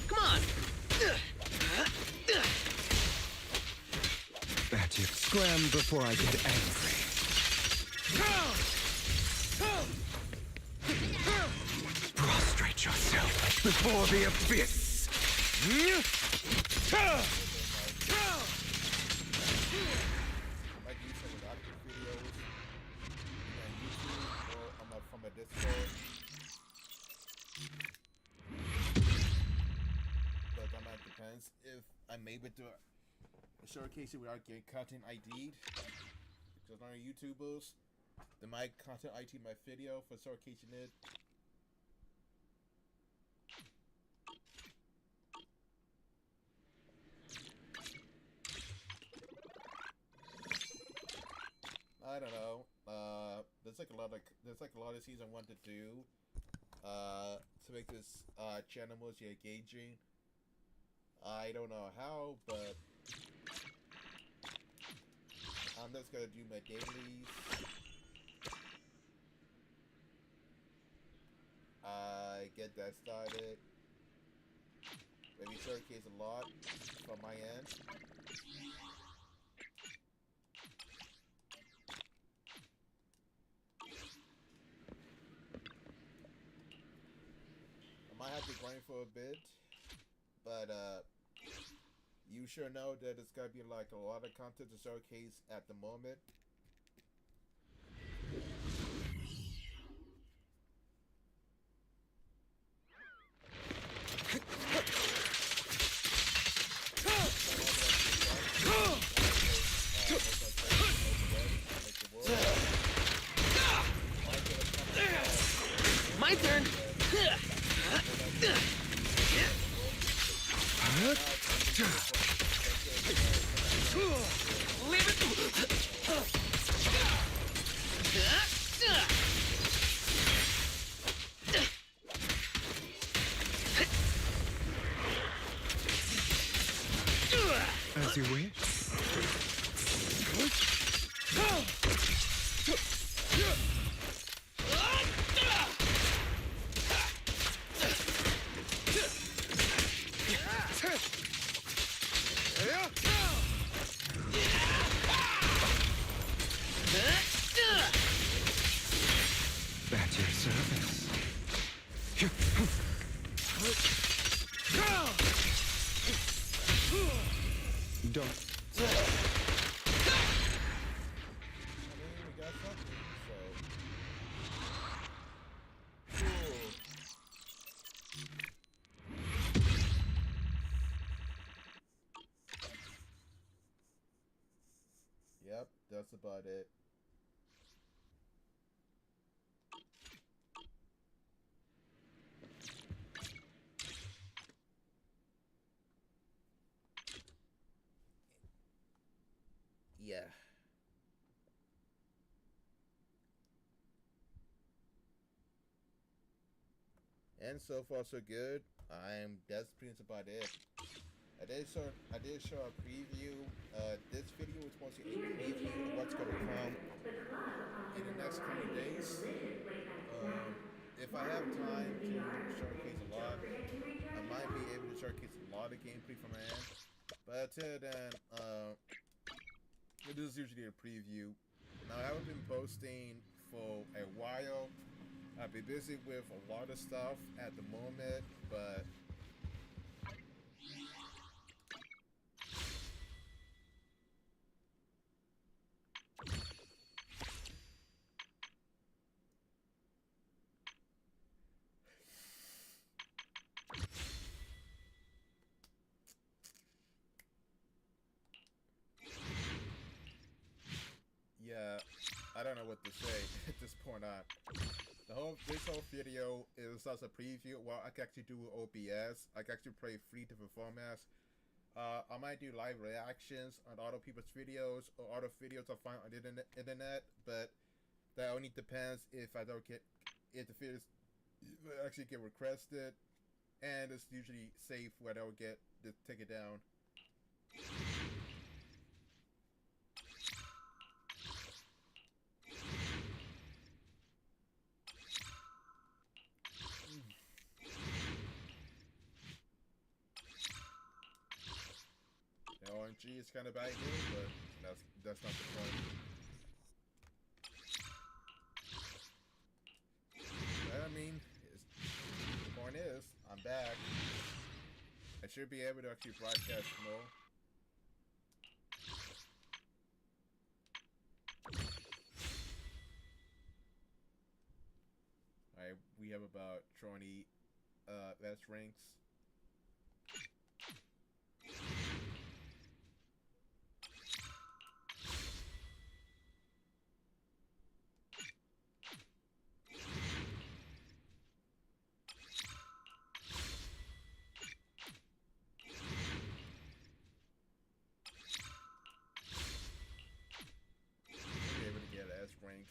Come on! That's it. Scram before I get angry. Prostrate yourself before the abyss. Like you said, with active videos on YouTube or from a Discord. But that depends if I'm able to showcase it without getting content ID'd. Because on YouTubers, they might content ID my video for showcasing it. I don't know. There's like a lot of things I want to do to make this channel more engaging. I don't know how, but I'm just gonna do my dailies. Get that started. Maybe showcase a lot from my end. I might have to grind for a bit, but you sure know that it's gonna be like a lot of content to showcase at the moment. My turn! Leave it! As you wish. At your service. Don't. I mean, we got something, so. Cool. Yep. yep, that's about it. Yeah. And so far so good. That's pretty much about it. I did show a preview. This video was mostly a preview of what's gonna come in the next coming days. If I have time to showcase a lot, I might be able to showcase a lot of gameplay from my end. But until then, it is usually a preview. Now I haven't been posting for a while. I've been busy with a lot of stuff at the moment, but yeah, I don't know what to say at this point on. This whole video is just a preview. Well, I can actually do OBS. I can actually play 3 different formats. I might do live reactions on other people's videos or other videos I find on the internet, but that only depends if I don't get if the videos actually get requested, and it's usually safe where they'll get to take it down. The RNG is kind of bad here, but that's not the point. But I mean, the point is, I'm back. I should be able to actually broadcast more. Alright, we have about 20 S ranks. Rank.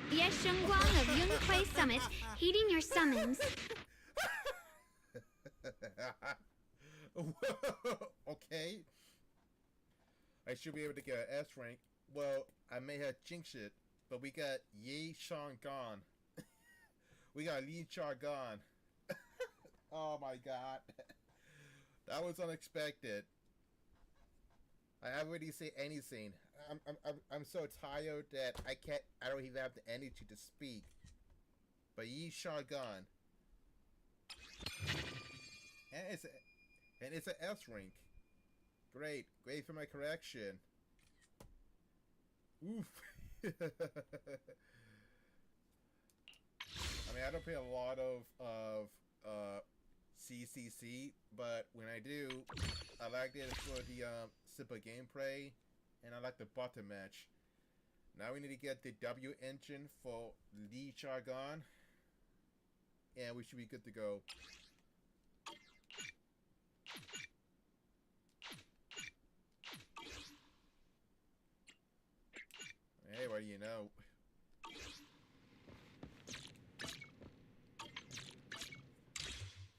别声光 of Yunhui Summit, heeding your summons. Okay. I should be able to get an S rank. Well, I may have jinxed it, but we got Ye Sean gone. We got Li Char gone. Oh my god. That was unexpected. I haven't really said anything. I'm so tired that I don't even have the energy to speak. But Yi Shotgun. And it's an S rank. Great for my correction. Oof. I mean, I don't play a lot of CCC, but when I do, I like it for the simple gameplay, and I like the button match. Now we need to get the W engine for Li Chargon, and we should be good to go. Hey, what do you know?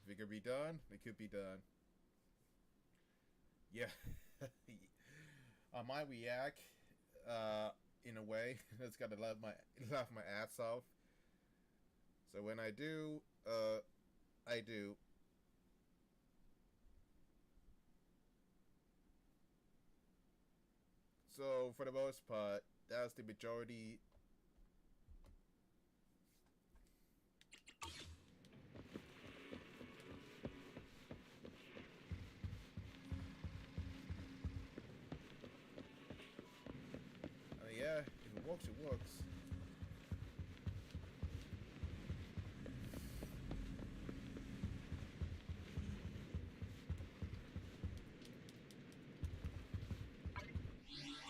If it could be done, it could be done. Yeah. I might react in a way that's gotta laugh my ass off. So when I do, I do. So for the most part, that's the majority. Yeah, if it works, it works.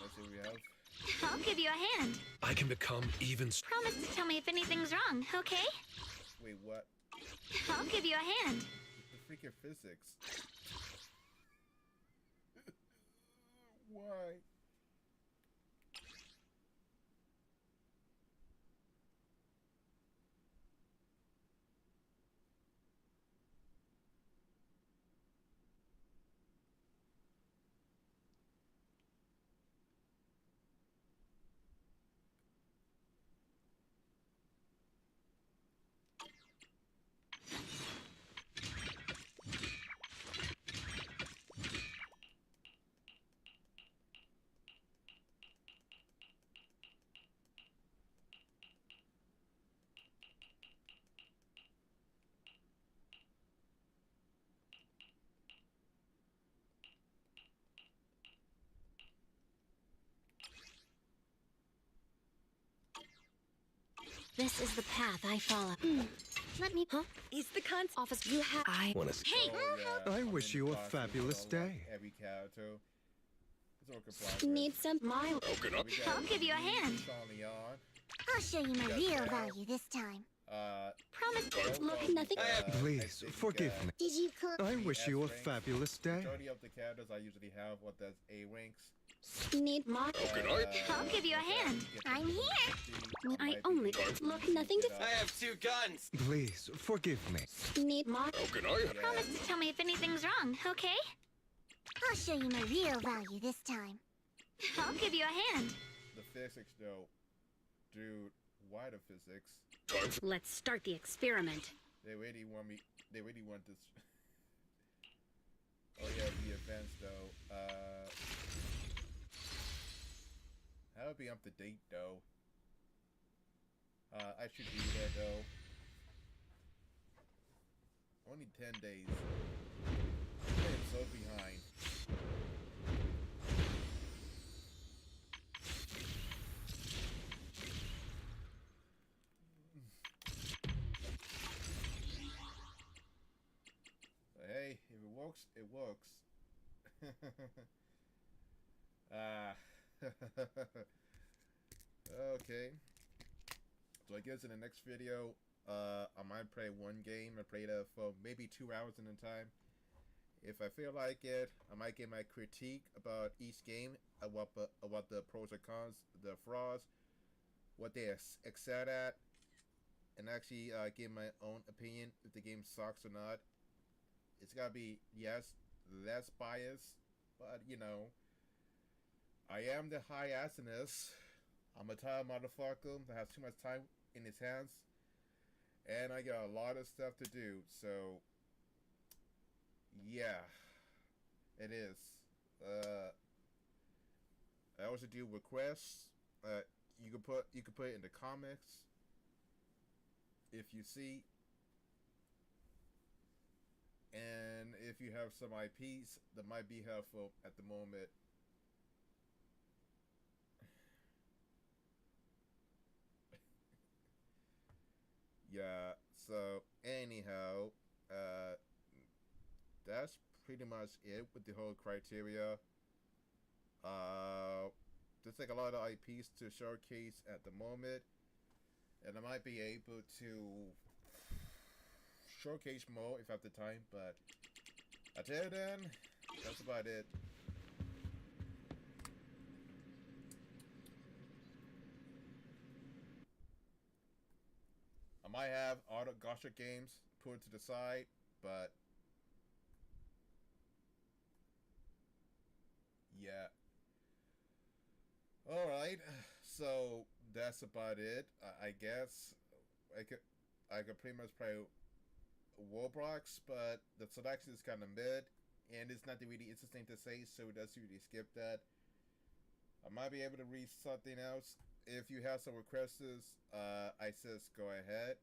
Let's see what we have. I'll give you a hand. I can become even Promise to tell me if anything's wrong, okay? Wait, what? I'll give you a hand. The freaking physics. Why? This is the path I follow. Let me... Huh? Is the cons office you have? I want to. Hey! Oh, I wish you a fabulous day. Every character. It's all compliant. need some my I'll give you a hand. Sean Leon. I'll show you my real value this time. Promise to... Look, nothing. Please, forgive me. Did you come? I wish you a fabulous day. Majority of the characters I usually have what does A ranks. Need my I'll give you a hand. I'm here. I only look nothing to I have 2 guns. Please, forgive me. need my Promise to tell me if anything's wrong, okay? I'll show you my real value this time. I'll give you a hand. The physics though. Dude, why the physics? Let's start the experiment. They really want me. They really want this. Oh yeah, the events though. That would be up to date though. I should do that though. Only 10 days. I am so behind. Hey, if it works, it works. Okay. So I guess in the next video, I might play one game. I play that for maybe 2 hours in a time. If I feel like it, I might give my critique about each game, about the pros and cons, the flaws, what they excel at, and actually give my own opinion if the game sucks or not. It's gotta be, yes, less biased, but you know, I am the high assiness. I'm a tired motherfucker that has too much time in his hands, and I got a lot of stuff to do. So, yeah, it is. I also do requests. You can put it in the comments if you see. And if you have some IPs that might be helpful at the moment. Yeah, so anyhow, that's pretty much it with the whole criteria. There's like a lot of IPs to showcase at the moment, and I might be able to showcase more if I have the time, but until then, that's about it. I might have other gacha games put to the side, but yeah. Alright, so that's about it. I guess I could pretty much play Roblox, but the selection is kind of mid, and it's not really interesting to say, so let's usually skip that. I might be able to read something else. If you have some requests, I says go ahead.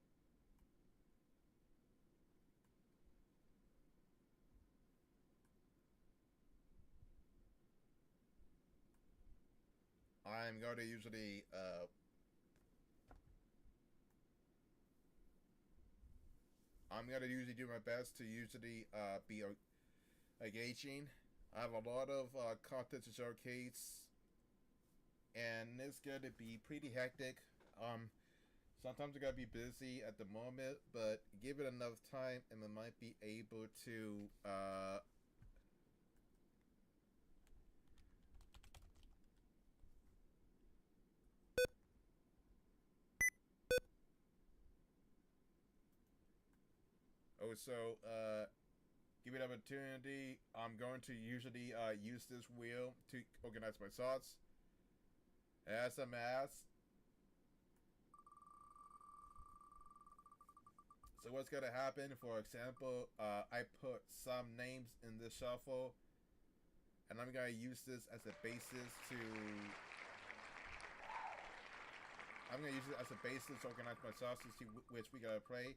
I'm going to usually do my best to usually be engaging. I have a lot of content to showcase and it's gonna be pretty hectic. Sometimes I gotta be busy at the moment, but give it enough time, and I might be able to also give it an opportunity. I'm going to usually use this wheel to organize my thoughts. As I'm asked. So what's gonna happen? For example, I put some names in the shuffle, and I'm gonna use this as a basis to. I'm gonna use it as a basis to organize my thoughts to see which we gotta play.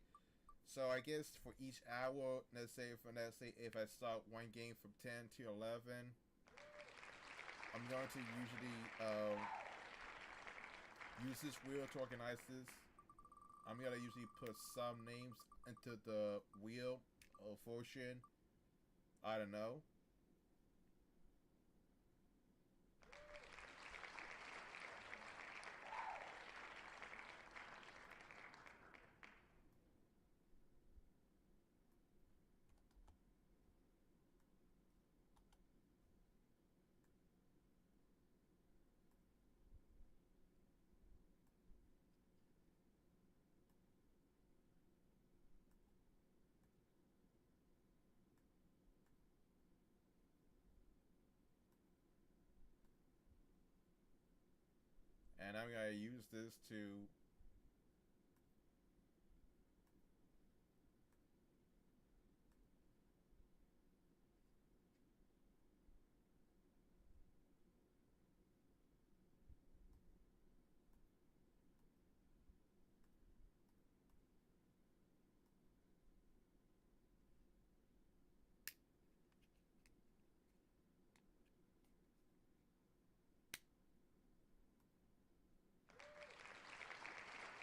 So I guess for each hour, let's say if I start one game from 10 to 11, I'm going to usually use this wheel to organize this. I'm gonna usually put some names into the wheel of fortune. I don't know. And I'm gonna use this to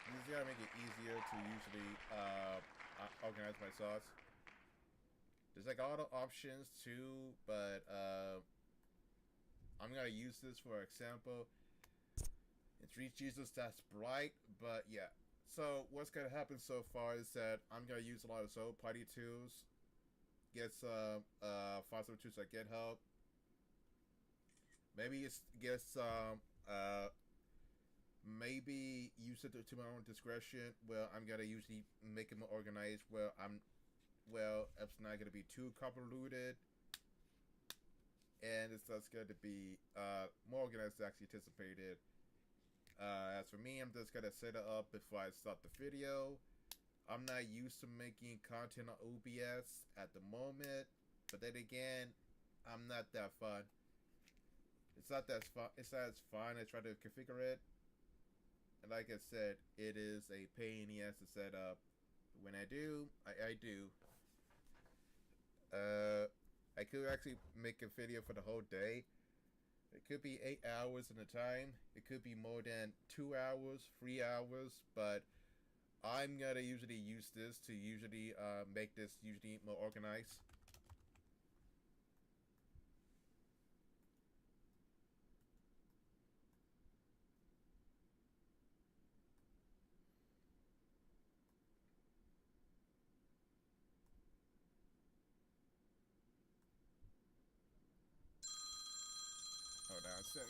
this is gonna make it easier to usually organize my thoughts. There's like all the options too, but I'm gonna use this for example. It's Reach Jesus that's bright, but yeah. So what's gonna happen so far is that I'm gonna use a lot of third party tools. Get some fossil tools like GitHub. Maybe it's get some maybe use it to my own discretion. Well, I'm gonna usually make it more organized. It's not gonna be too convoluted, and it's just gonna be more organized than actually anticipated. As for me, I'm just gonna set it up before I start the video. I'm not used to making content on OBS at the moment, but then again, I'm not that fun. It's not that fun. It's not as fun. I try to configure it. And like I said, it is a pain in the ass to set up. When I do, I do. I could actually make a video for the whole day. It could be 8 hours in a time. It could be more than 2 hours, 3 hours. But I'm gonna usually use this to usually make this usually more organized. Hold on a sec.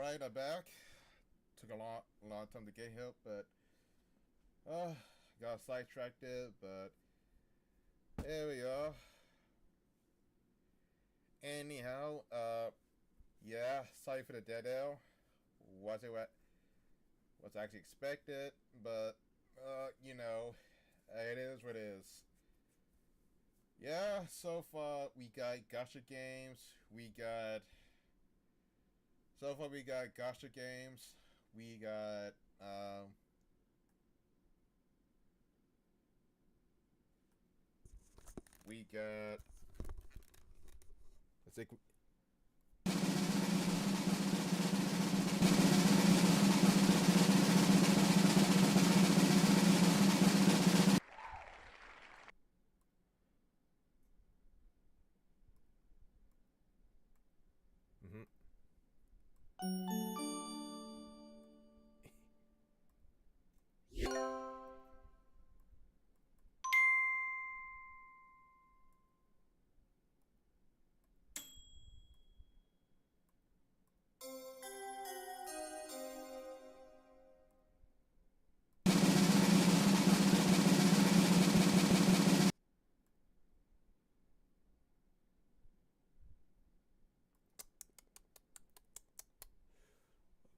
Alright, I'm back. Took a long time to get here, but got sidetracked it, but there we are. Anyhow, yeah, sorry for the dead air. Wasn't what was actually expected, but you know, it is what it is. Yeah, so far we got gacha games. We got gacha games. We got I think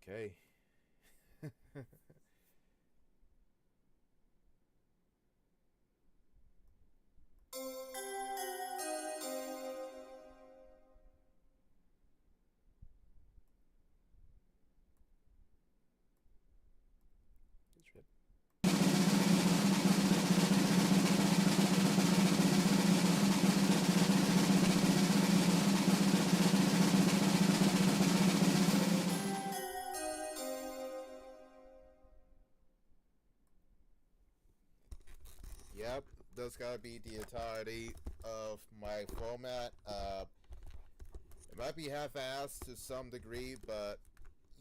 okay. Yep, that's gotta be the entirety of my format. It might be half-assed to some degree, but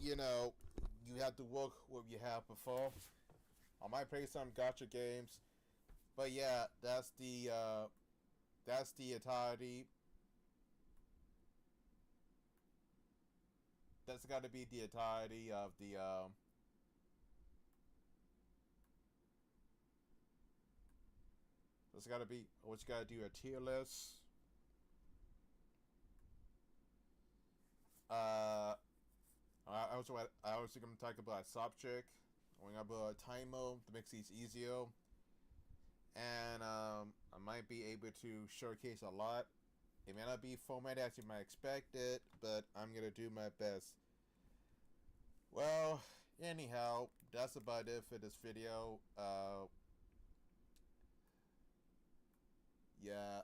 you know, you have to work what you have before. I might play some gacha games, but yeah, that's the entirety. That's gotta be the entirety of the There's gotta be what you gotta do a tier list. I also gonna talk about subject. I'm gonna about timer to make these easier, and I might be able to showcase a lot. It may not be formatted as you might expect it, but I'm gonna do my best. Well, anyhow, that's about it for this video. Yeah.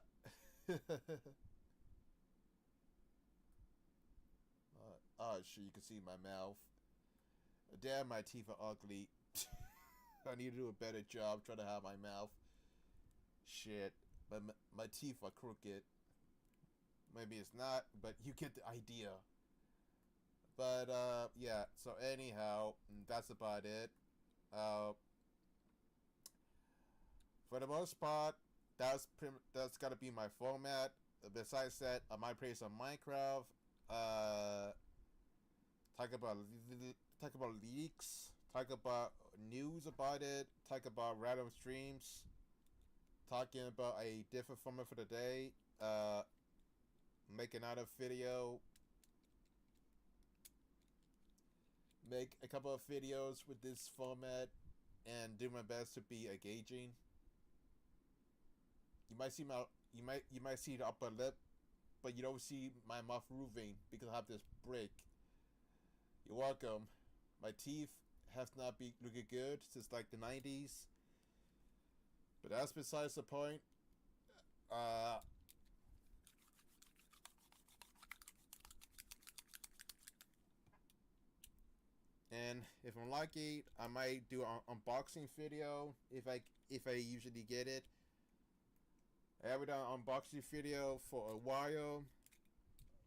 Oh shit, you can see my mouth. Damn, my teeth are ugly. I need to do a better job trying to have my mouth. Shit, but my teeth are crooked. Maybe it's not, but you get the idea. But yeah, so anyhow, that's about it. For the most part, that's gotta be my format. Besides that, I might play some Minecraft. Talk about leaks. Talk about news about it. Talk about random streams. Talking about a different format for the day. Make another video. Make a couple of videos with this format, and do my best to be engaging. You might see the upper lip, but you don't see my mouth moving because I have this break. You're welcome. My teeth have not been looking good since like the 90s, but that's besides the point. And if I'm lucky, I might do an unboxing video if I usually get it. I haven't done an unboxing video for a while.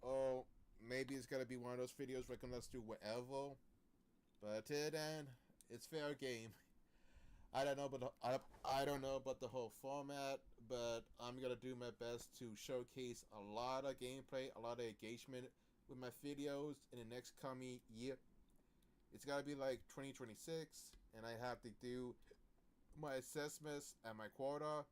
Or maybe it's gonna be one of those videos where I can just do whatever. But until then, it's fair game. I don't know about the whole format, but I'm gonna do my best to showcase a lot of gameplay, a lot of engagement with my videos in the next coming year. it's gotta be like 2026, and I have to do my assessments and my quota.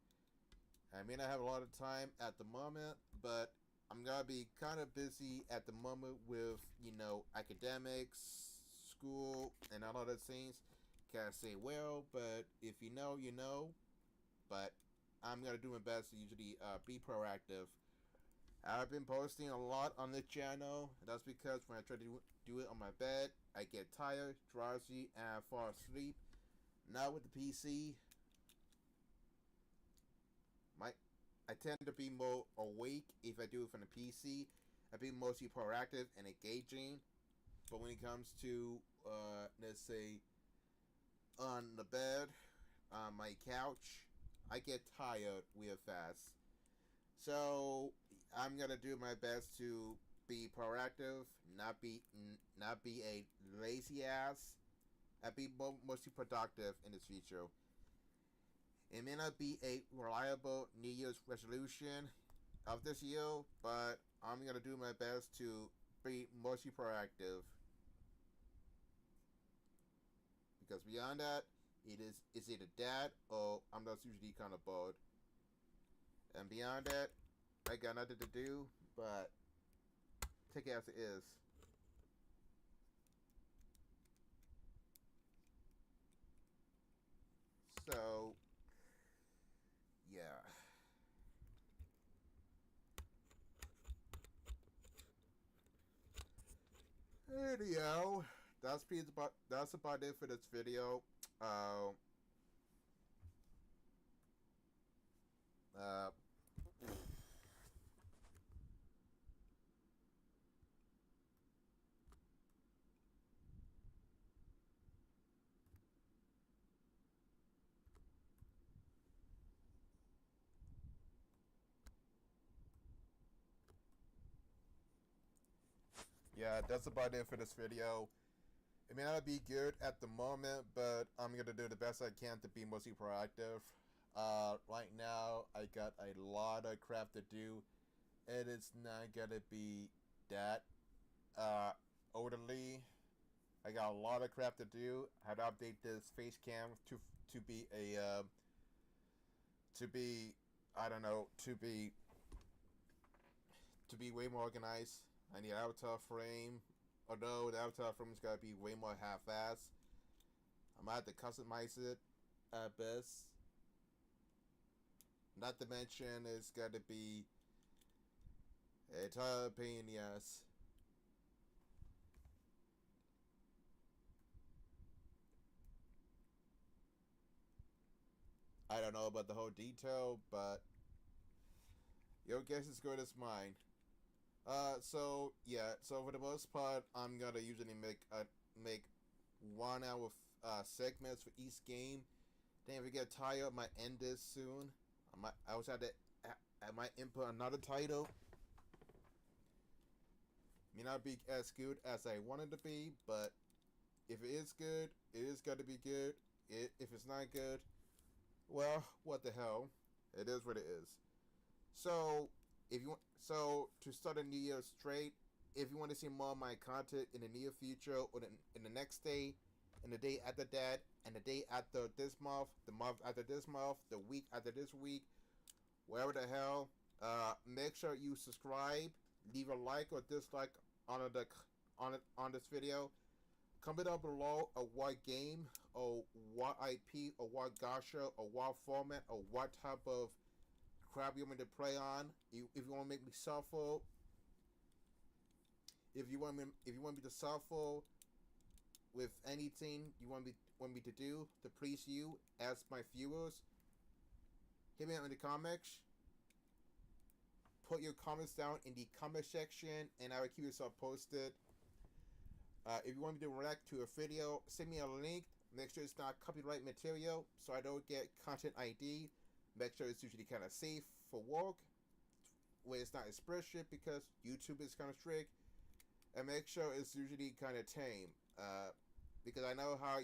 I may not have a lot of time at the moment, but I'm gonna be kind of busy at the moment with, you know, academics, school, and all of those things. Can't say well, but if you know, you know. But I'm gonna do my best to usually be proactive. I've been posting a lot on this channel. That's because when I try to do it on my bed, I get tired, drowsy, and I fall asleep. Not with the PC. I tend to be more awake if I do it from the PC. I be mostly proactive and engaging. But when it comes to, let's say, on the bed, on my couch, I get tired real fast. So I'm gonna do my best to be proactive, not be a lazy ass. I be mostly productive in this future. It may not be a reliable New Year's resolution of this year, but I'm gonna do my best to be mostly proactive. Because beyond that, it's either that or I'm just usually kind of bored. And beyond that, I got nothing to do but take it as it is. So, yeah. Anyhow, that's about it for this video. Yeah, that's about it for this video. It may not be good at the moment, but I'm gonna do the best I can to be mostly proactive. Right now, I got a lot of crap to do, and it's not gonna be that orderly. I got a lot of crap to do. I had to update this face cam to be a to be way more organized. I need an avatar frame. Although the avatar frame is gotta be way more half-assed. I might have to customize it at best. Not to mention it's gotta be a ton of pain in the ass. I don't know about the whole detail, but your guess is good as mine. So yeah, so for the most part, I'm gonna usually make 1 hour segments for each game. Then if we get tired, I might end this soon. I might input another title. May not be as good as I want it to be, but if it is good, it is gonna be good. If it's not good, well, what the hell? It is what it is. So to start a new year straight, if you want to see more of my content in the near future or in the next day, and the day after that, and the day after this month, the month after this month, the week after this week, wherever the hell, make sure you subscribe, leave a like or dislike on this video. Comment down below what game or what IP or what gacha or what format or what type of crap you want me to play on. If you want to make me suffer, if you want me to suffer with anything you want me to do to please you as my viewers, hit me up in the comments. Put your comments down in the comment section, and I will keep yourself posted. If you want me to react to a video, send me a link. Make sure it's not copyright material, so I don't get content ID. Make sure it's usually kind of safe for work, where it's not explicit because YouTube is kind of strict. And make sure it's usually kind of tame, because I know how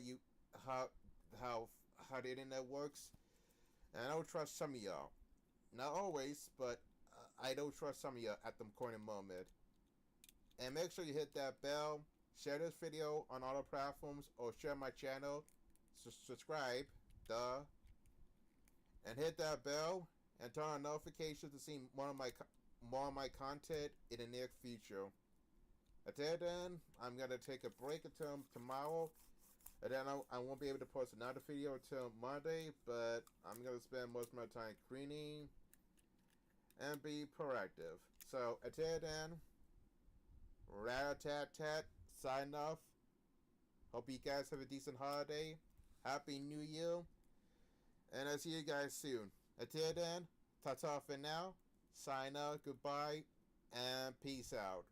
the internet works, and I don't trust some of y'all. Not always, but I don't trust some of y'all at the current moment. And make sure you hit that bell share this video on all the platforms, or share my channel, subscribe, and hit that bell, and turn on notifications to see more of my content in the near future. Until then, I'm gonna take a break until tomorrow, and then I won't be able to post another video until Monday, but I'm gonna spend most of my time cleaning and be proactive. So until then, rat-a-tat-tat, sign off. Hope you guys have a decent holiday. Happy New Year. And I'll see you guys soon. Until then, ta-ta for now. Sign out, goodbye, and peace out.